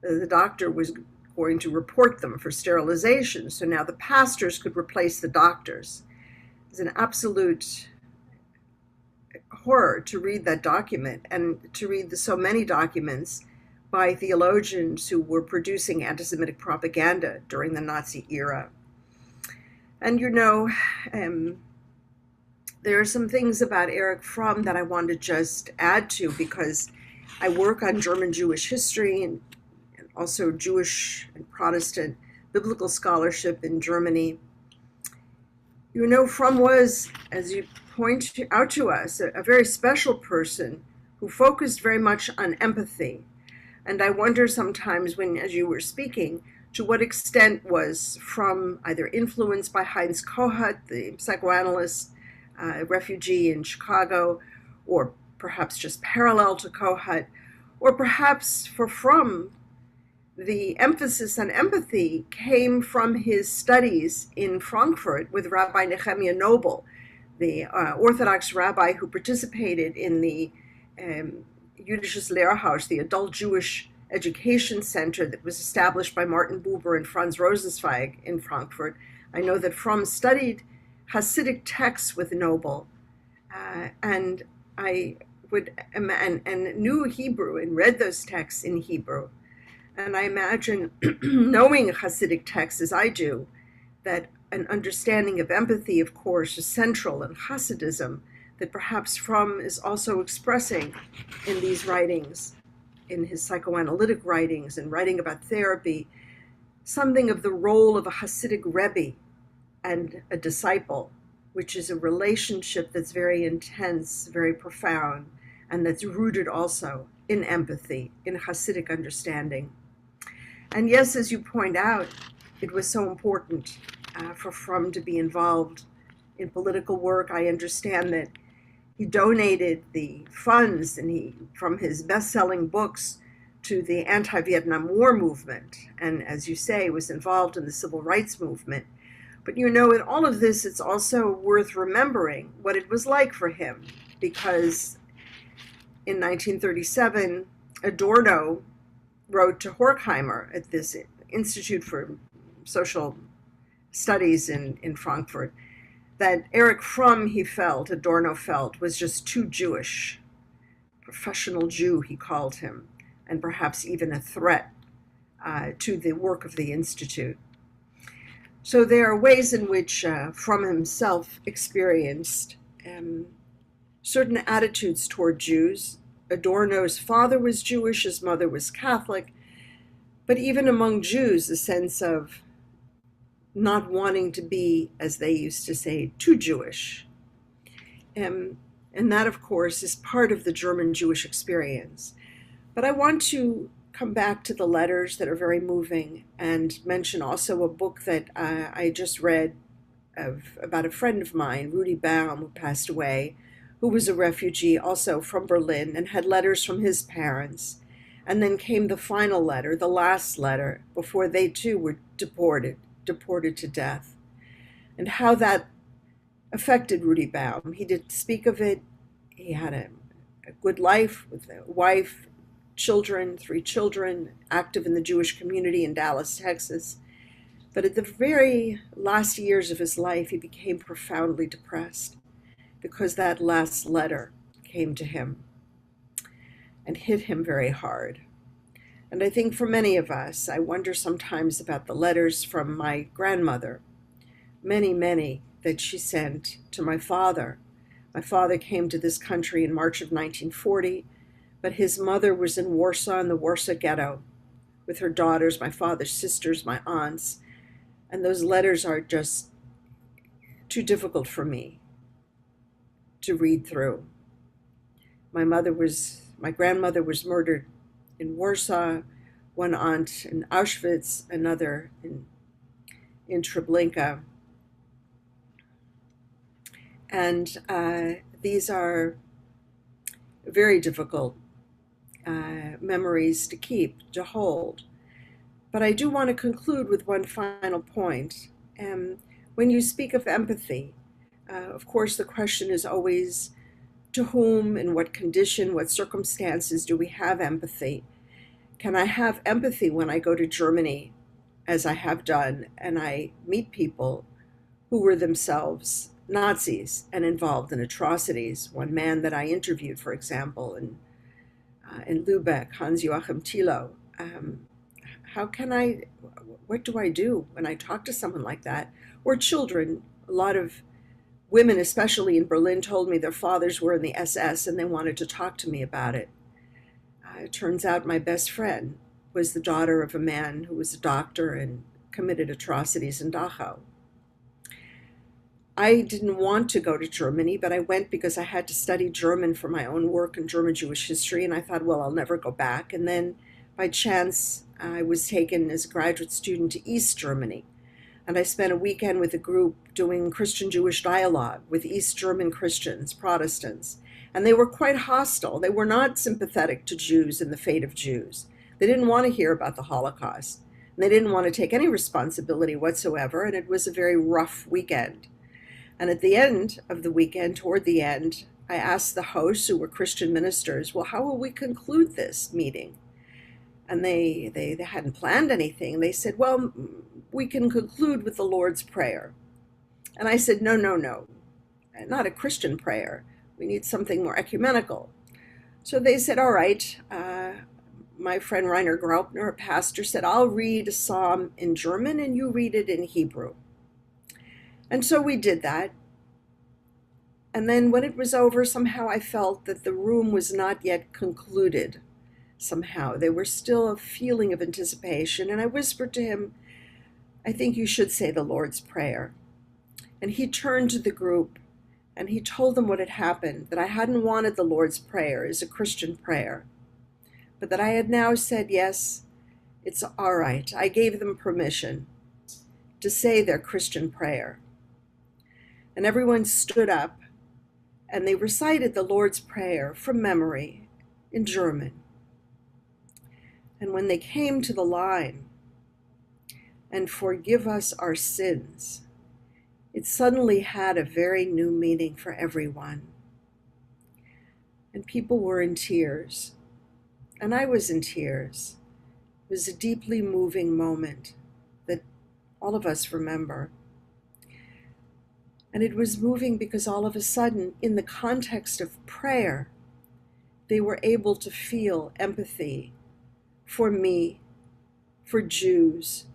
The doctor was going to report them for sterilization, so now the pastors could replace the doctors. It's an absolute horror to read that document and to read so many documents by theologians who were producing anti-Semitic propaganda during the Nazi era. And there are some things about Erich Fromm that I want to just add to because I work on German Jewish history and also Jewish and Protestant biblical scholarship in Germany. Fromm was, as you point out to us, a very special person who focused very much on empathy. And I wonder sometimes when, as you were speaking, to what extent was Fromm either influenced by Heinz Kohut, the psychoanalyst, refugee in Chicago, or perhaps just parallel to Kohut, or perhaps for Fromm, the emphasis on empathy came from his studies in Frankfurt with Rabbi Nehemiah Noble, the Orthodox rabbi who participated in the Jüdisches Lehrhaus, the adult Jewish education center that was established by Martin Buber and Franz Rosenzweig in Frankfurt. I know that Fromm studied Hasidic texts with Noble, and knew Hebrew and read those texts in Hebrew. And I imagine, knowing Hasidic texts as I do, that an understanding of empathy, of course, is central in Hasidism, that perhaps Fromm is also expressing in these writings, in his psychoanalytic writings and writing about therapy, something of the role of a Hasidic Rebbe and a disciple, which is a relationship that's very intense, very profound, and that's rooted also in empathy, in Hasidic understanding. And yes, as you point out, it was so important for Fromm to be involved in political work. I understand that he donated the funds from his best-selling books to the anti-Vietnam War movement, and as you say, was involved in the civil rights movement. But in all of this, it's also worth remembering what it was like for him, because in 1937, Adorno wrote to Horkheimer at this Institute for Social Studies in Frankfurt that Erich Fromm, Adorno felt, was just too Jewish. Professional Jew, he called him, and perhaps even a threat to the work of the Institute. So there are ways in which Fromm himself experienced certain attitudes toward Jews. Adorno's father was Jewish, his mother was Catholic, but even among Jews, a sense of not wanting to be, as they used to say, too Jewish. And that, of course, is part of the German Jewish experience. But I want to come back to the letters that are very moving and mention also a book that I just read about a friend of mine, Rudy Baum, who passed away, who was a refugee also from Berlin and had letters from his parents. And then came the final letter, the last letter, before they too were deported to death, and how that affected Rudy Baum. He did speak of it. He had a good life with a wife, children, 3 children, active in the Jewish community in Dallas, Texas. But at the very last years of his life, he became profoundly depressed because that last letter came to him and hit him very hard. And I think for many of us, I wonder sometimes about the letters from my grandmother, many that she sent to my father. My father came to this country in March of 1940, but his mother was in Warsaw, in the Warsaw Ghetto, with her daughters, my father's sisters, my aunts. And those letters are just too difficult for me to read through. My grandmother was murdered in Warsaw, one aunt in Auschwitz, another in Treblinka. And these are very difficult memories to keep, to hold. But I do want to conclude with one final point. When you speak of empathy, of course, the question is always, to whom, in what condition, what circumstances do we have empathy? Can I have empathy when I go to Germany, as I have done, and I meet people who were themselves Nazis and involved in atrocities? One man that I interviewed, for example, in Lübeck, Hans-Joachim Thilo. What do I do when I talk to someone like that? Or children. A lot of women, especially in Berlin, told me their fathers were in the SS and they wanted to talk to me about it. It turns out my best friend was the daughter of a man who was a doctor and committed atrocities in Dachau. I didn't want to go to Germany, but I went because I had to study German for my own work in German Jewish history, and I thought, well, I'll never go back. And then by chance, I was taken as a graduate student to East Germany, and I spent a weekend with a group doing Christian-Jewish dialogue with East German Christians, Protestants, and they were quite hostile. They were not sympathetic to Jews and the fate of Jews. They didn't want to hear about the Holocaust, and they didn't want to take any responsibility whatsoever, and it was a very rough weekend. And at the end of the weekend, toward the end, I asked the hosts, who were Christian ministers, well, how will we conclude this meeting? And they hadn't planned anything. They said, well, we can conclude with the Lord's Prayer. And I said, no, not a Christian prayer. We need something more ecumenical. So they said, all right. My friend Rainer Graupner, a pastor, said, I'll read a psalm in German and you read it in Hebrew. And so we did that. And then when it was over, somehow I felt that the room was not yet concluded. Somehow there was still a feeling of anticipation. And I whispered to him, I think you should say the Lord's Prayer. And he turned to the group and he told them what had happened, that I hadn't wanted the Lord's Prayer as a Christian prayer, but that I had now said, yes, it's all right. I gave them permission. to say their Christian prayer. And everyone stood up and they recited the Lord's Prayer from memory in German. And when they came to the line, "And forgive us our sins," it suddenly had a very new meaning for everyone. And people were in tears, and I was in tears. It was a deeply moving moment that all of us remember. And it was moving because all of a sudden, in the context of prayer, they were able to feel empathy for me, for Jews,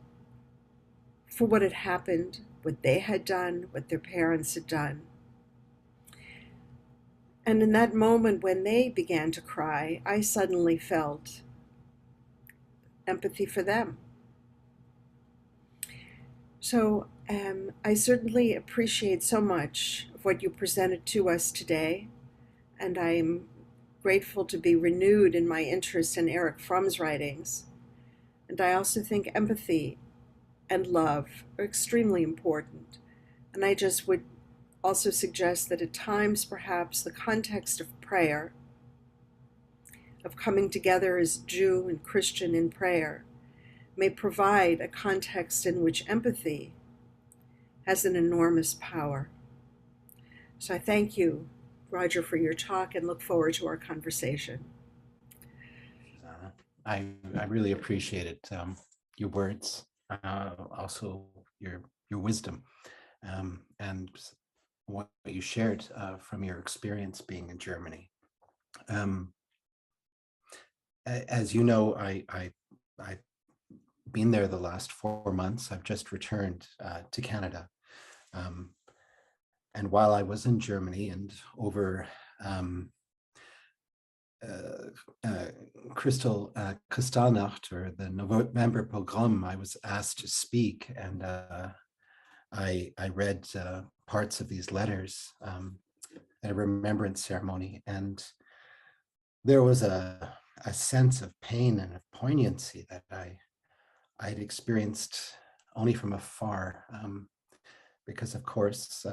for what had happened, what they had done, what their parents had done. And in that moment when they began to cry, I suddenly felt empathy for them. So I certainly appreciate so much of what you presented to us today, and I'm grateful to be renewed in my interest in Erich Fromm's writings. And I also think empathy and love are extremely important. And I just would also suggest that at times, perhaps the context of prayer, of coming together as Jew and Christian in prayer, may provide a context in which empathy has an enormous power. So I thank you, Roger, for your talk and look forward to our conversation. I really appreciated your words, also your wisdom, and what you shared from your experience being in Germany. As you know, I've been there the last 4 months. I've just returned to Canada. And while I was in Germany and over Crystal Kristallnacht, or the November pogrom, I was asked to speak, and I read parts of these letters at a remembrance ceremony, and there was a sense of pain and of poignancy that I'd experienced only from afar, because of course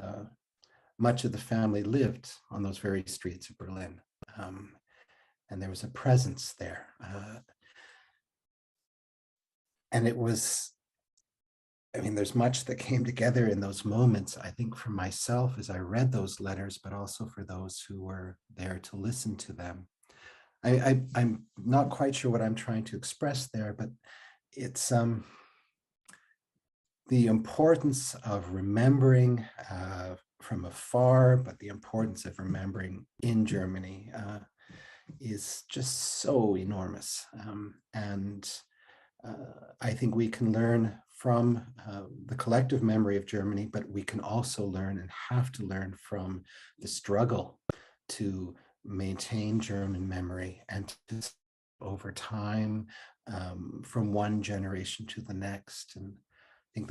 much of the family lived on those very streets of Berlin. And there was a presence there. And it was, I mean, there's much that came together in those moments, I think, for myself as I read those letters, but also for those who were there to listen to them. I'm not quite sure what I'm trying to express there, but it's the importance of remembering from afar, but the importance of remembering in Germany is just so enormous. And I think we can learn from the collective memory of Germany, but we can also learn and have to learn from the struggle to maintain German memory and to over time from one generation to the next. And I think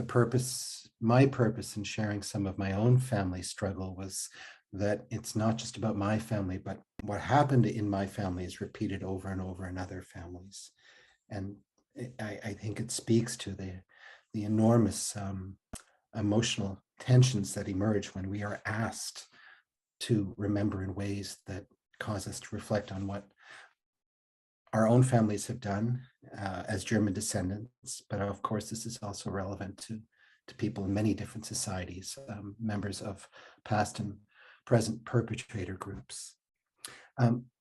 my purpose in sharing some of my own family struggle was that it's not just about my family, but what happened in my family is repeated over and over in other families. And I think it speaks to the enormous emotional tensions that emerge when we are asked to remember in ways that cause us to reflect on what our own families have done as German descendants. But of course, this is also relevant to people in many different societies, members of past and present perpetrator groups.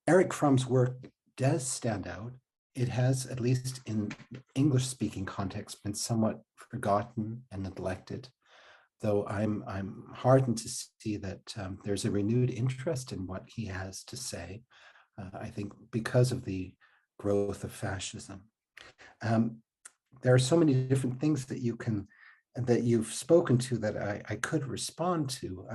Erich Fromm's work does stand out. It has, at least in English-speaking context, been somewhat forgotten and neglected, though I'm heartened to see that there's a renewed interest in what he has to say, I think because of the growth of fascism. There are so many different things that you've spoken to that I could respond to.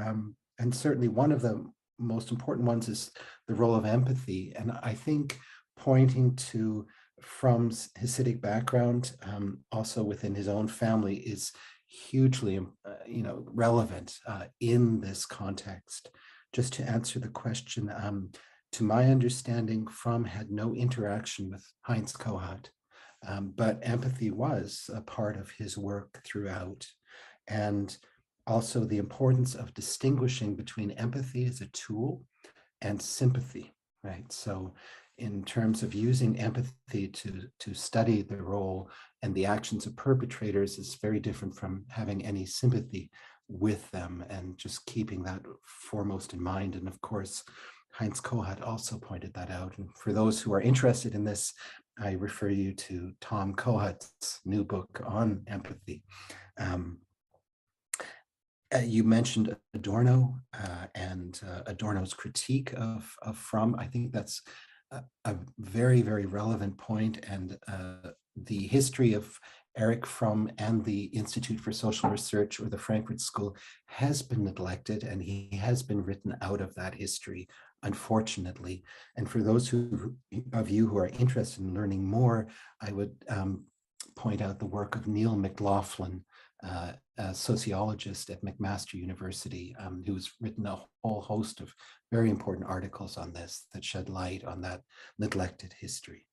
And certainly one of the most important ones is the role of empathy. And I think pointing to Fromm's Hasidic background, also within his own family, is hugely relevant in this context. Just to answer the question, to my understanding, Fromm had no interaction with Heinz Kohut, but empathy was a part of his work throughout. and also the importance of distinguishing between empathy as a tool and sympathy, right? So in terms of using empathy to study the role and the actions of perpetrators is very different from having any sympathy with them and just keeping that foremost in mind. And of course, Heinz Kohut also pointed that out. And for those who are interested in this, I refer you to Tom Kohut's new book on empathy. You mentioned Adorno and Adorno's critique of Fromm. I think that's a very, very relevant point. And the history of Erich Fromm and the Institute for Social Research, or the Frankfurt School, has been neglected, and he has been written out of that history, unfortunately. And for those of you who are interested in learning more, I would point out the work of Neil McLaughlin, a sociologist at McMaster University, who's written a whole host of very important articles on this that shed light on that neglected history.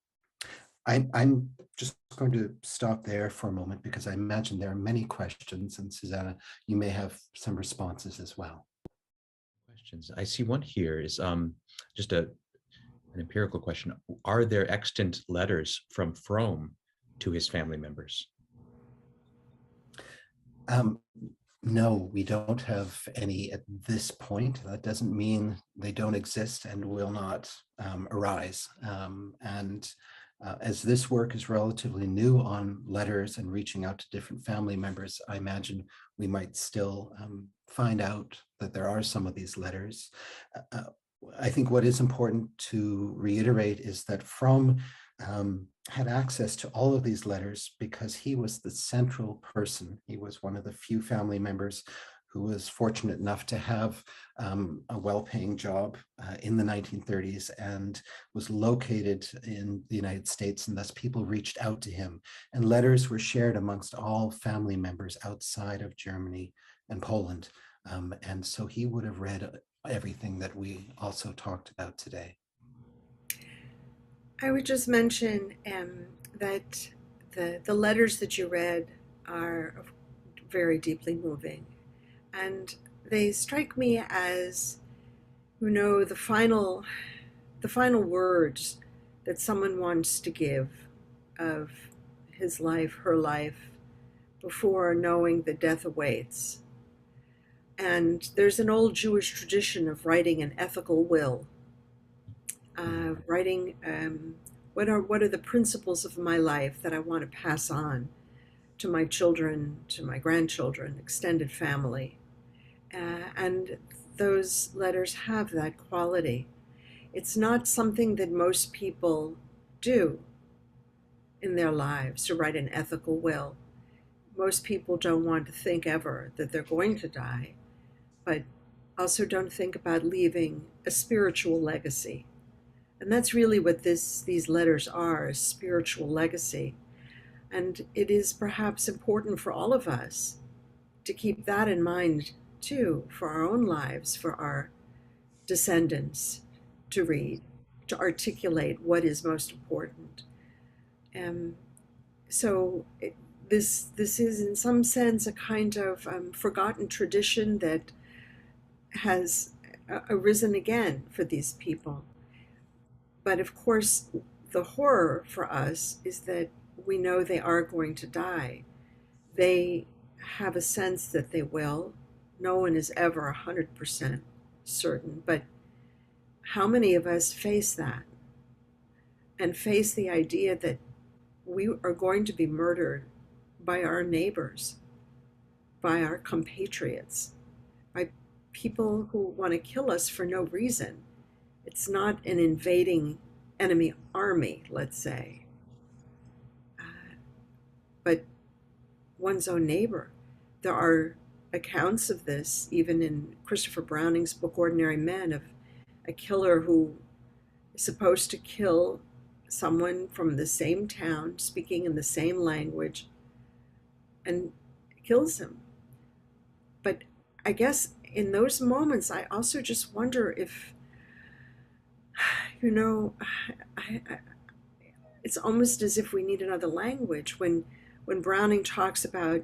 I'm just going to stop there for a moment because I imagine there are many questions, and Susannah, you may have some responses as well. Questions. I see one here is just an empirical question. Are there extant letters from Fromm to his family members? No, we don't have any at this point. That doesn't mean they don't exist and will not arise. As this work is relatively new on letters and reaching out to different family members, I imagine we might still find out that there are some of these letters. I think what is important to reiterate is that Fromm had access to all of these letters because he was the central person. He was one of the few family members who was fortunate enough to have a well-paying job in the 1930s and was located in the United States, and thus people reached out to him. And letters were shared amongst all family members outside of Germany and Poland. And so he would have read everything that we also talked about today. I would just mention that the letters that you read are very deeply moving, and they strike me as, the final words that someone wants to give of his life, her life, before knowing that death awaits. And there's an old Jewish tradition of writing an ethical will. Writing what are the principles of my life that I want to pass on to my children, to my grandchildren, extended family. And those letters have that quality. It's not something that most people do in their lives, to write an ethical will. Most people don't want to think ever that they're going to die, but also don't think about leaving a spiritual legacy. And that's really what these letters are, a spiritual legacy. And it is perhaps important for all of us to keep that in mind too, for our own lives, for our descendants to read, to articulate what is most important. This is in some sense a kind of forgotten tradition that has arisen again for these people. But of course, the horror for us is that we know they are going to die. They have a sense that they will. No one is ever 100% certain, but how many of us face that and face the idea that we are going to be murdered by our neighbors, by our compatriots, by people who want to kill us for no reason? It's not an invading enemy army, let's say, but one's own neighbor. There are accounts of this even in Christopher Browning's book Ordinary Men, of a killer who is supposed to kill someone from the same town, speaking in the same language, and kills him. But I guess in those moments, I also just wonder if, it's almost as if we need another language when Browning talks about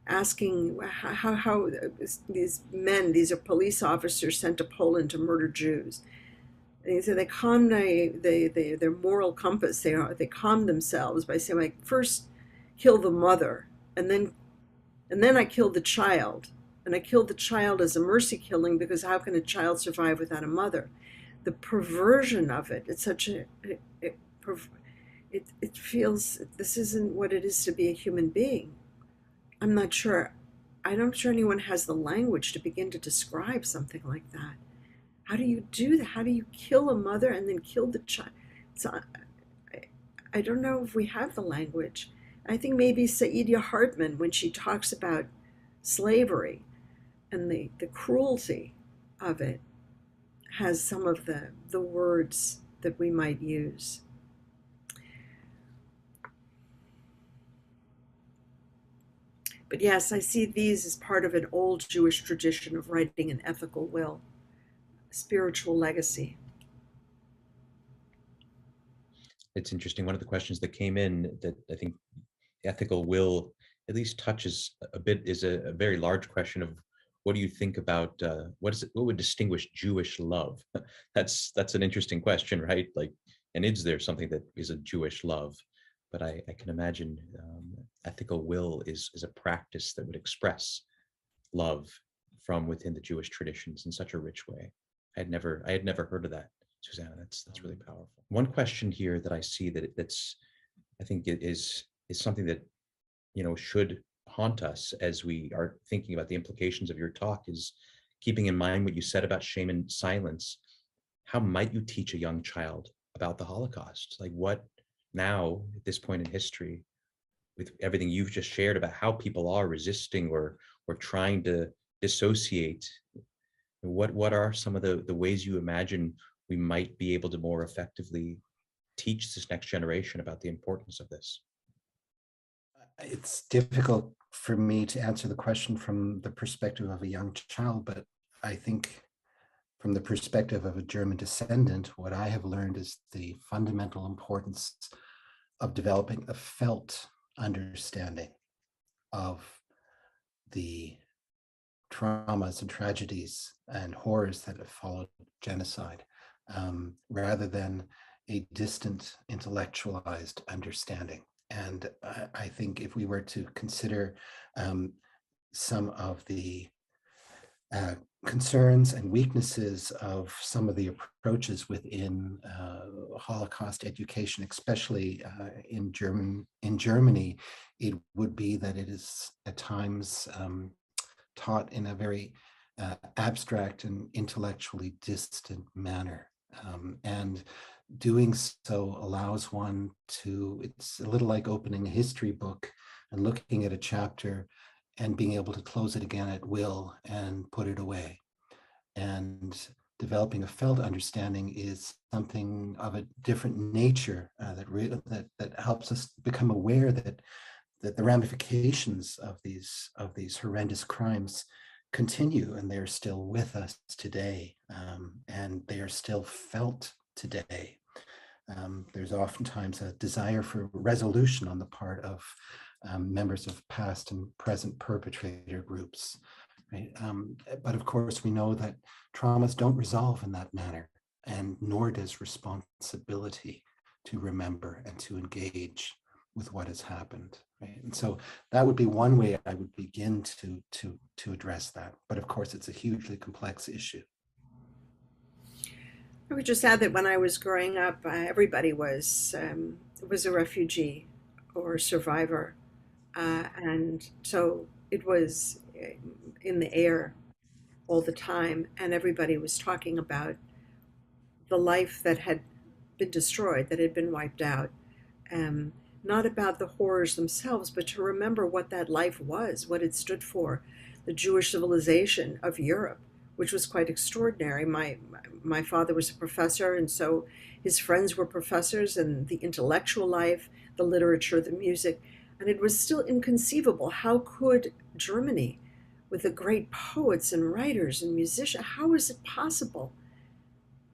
asking how these men, these are police officers sent to Poland to murder Jews. And he said they calm their moral compass. They calm themselves by saying, like, first kill the mother, and then I killed the child, and I killed the child as a mercy killing, because how can a child survive without a mother? The perversion of it. It's such a it feels this isn't what it is to be a human being. I'm not sure. I'm not sure anyone has the language to begin to describe something like that. How do you do that? How do you kill a mother and then kill the child? So I don't know if we have the language. I think maybe Saidia Hartman, when she talks about slavery and the cruelty of it, has some of the words that we might use. But yes, I see these as part of an old Jewish tradition of writing an ethical will, spiritual legacy. It's interesting. One of the questions that came in that I think ethical will at least touches a bit is a very large question of what do you think about what would distinguish Jewish love? That's an interesting question, right? Like, and is there something that is a Jewish love? But I can imagine ethical will is a practice that would express love from within the Jewish traditions in such a rich way. I had never heard of that, Susannah. That's really powerful. One question here that I see that's I think it is something that should haunt us as we are thinking about the implications of your talk is keeping in mind what you said about shame and silence. How might you teach a young child about the Holocaust? Like, what now at this point in history, with everything you've just shared about how people are resisting or trying to dissociate, what are some of the ways you imagine we might be able to more effectively teach this next generation about the importance of this? It's difficult for me to answer the question from the perspective of a young child, but I think from the perspective of a German descendant, what I have learned is the fundamental importance of developing a felt understanding of the traumas and tragedies and horrors that have followed genocide, rather than a distant intellectualized understanding. And I think if we were to consider some of the concerns and weaknesses of some of the approaches within Holocaust education, especially in Germany, it would be that it is at times taught in a very abstract and intellectually distant manner. And doing so allows one to, it's a little like opening a history book and looking at a chapter and being able to close it again at will and put it away. And developing a felt understanding is something of a different nature that helps us become aware that the ramifications of these horrendous crimes continue, and they're still with us today, and they are still felt today. There's oftentimes a desire for resolution on the part of members of past and present perpetrator groups, right? But of course, we know that traumas don't resolve in that manner, and nor does responsibility to remember and to engage with what has happened, right? And so that would be one way I would begin to address that. But of course, it's a hugely complex issue. I would just add that when I was growing up, everybody was a refugee or a survivor, and so it was in the air all the time, and everybody was talking about the life that had been destroyed, that had been wiped out. Not about the horrors themselves, but to remember what that life was, what it stood for, the Jewish civilization of Europe, which was quite extraordinary. My father was a professor, and so his friends were professors, and the intellectual life, the literature, the music, and it was still inconceivable. How could Germany, with the great poets and writers and musicians, how is it possible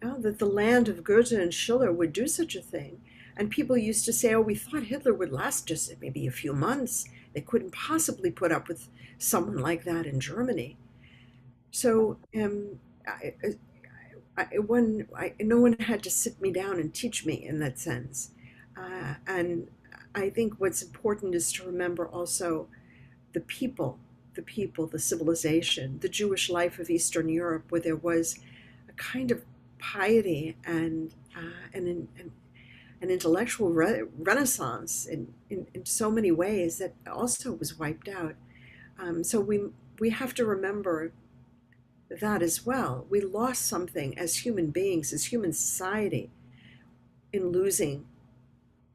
that the land of Goethe and Schiller would do such a thing? And people used to say, oh, we thought Hitler would last just maybe a few months. They couldn't possibly put up with someone like that in Germany. So I, no one had to sit me down and teach me in that sense. And I think what's important is to remember also the people, the civilization, the Jewish life of Eastern Europe, where there was a kind of piety and an intellectual renaissance in so many ways that also was wiped out. So we have to remember that as well. We lost something as human beings, as human society, in losing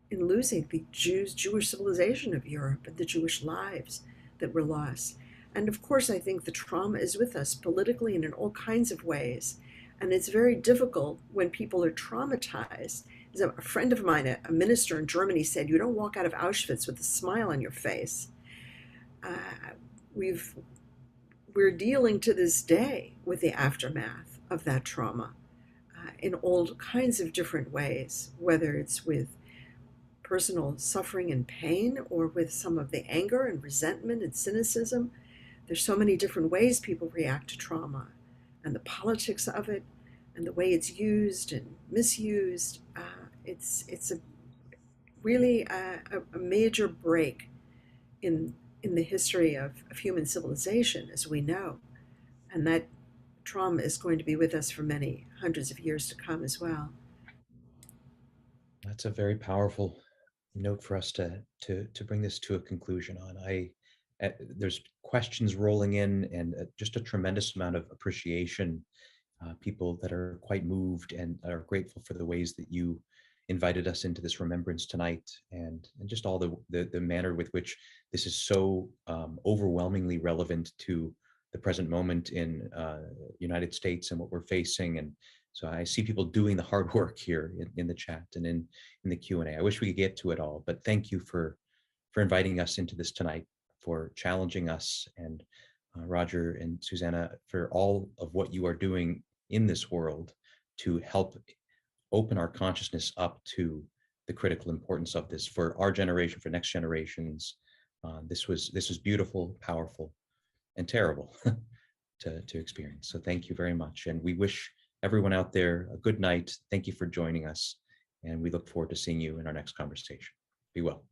the Jewish civilization of Europe and the Jewish lives that were lost. And of course, I think the trauma is with us politically and in all kinds of ways. And it's very difficult when people are traumatized. As a friend of mine, a minister in Germany, said, "You don't walk out of Auschwitz with a smile on your face." Uh, we're dealing to this day with the aftermath of that trauma in all kinds of different ways, whether it's with personal suffering and pain or with some of the anger and resentment and cynicism. There's so many different ways people react to trauma, and the politics of it and the way it's used and misused. It's a really a major break in the history of human civilization as we know. And that trauma is going to be with us for many hundreds of years to come as well. That's a very powerful note for us to bring this to a conclusion on. There's questions rolling in, and just a tremendous amount of appreciation. People that are quite moved and are grateful for the ways that you invited us into this remembrance tonight, and just all the manner with which this is so overwhelmingly relevant to the present moment in United States and what we're facing. And so I see people doing the hard work here in the chat and in the Q&A. I wish we could get to it all, but thank you for inviting us into this tonight, for challenging us, and Roger and Susannah, for all of what you are doing in this world to help open our consciousness up to the critical importance of this for our generation, for next generations. This was beautiful, powerful, and terrible to experience. So thank you very much. And we wish everyone out there a good night. Thank you for joining us. And we look forward to seeing you in our next conversation. Be well.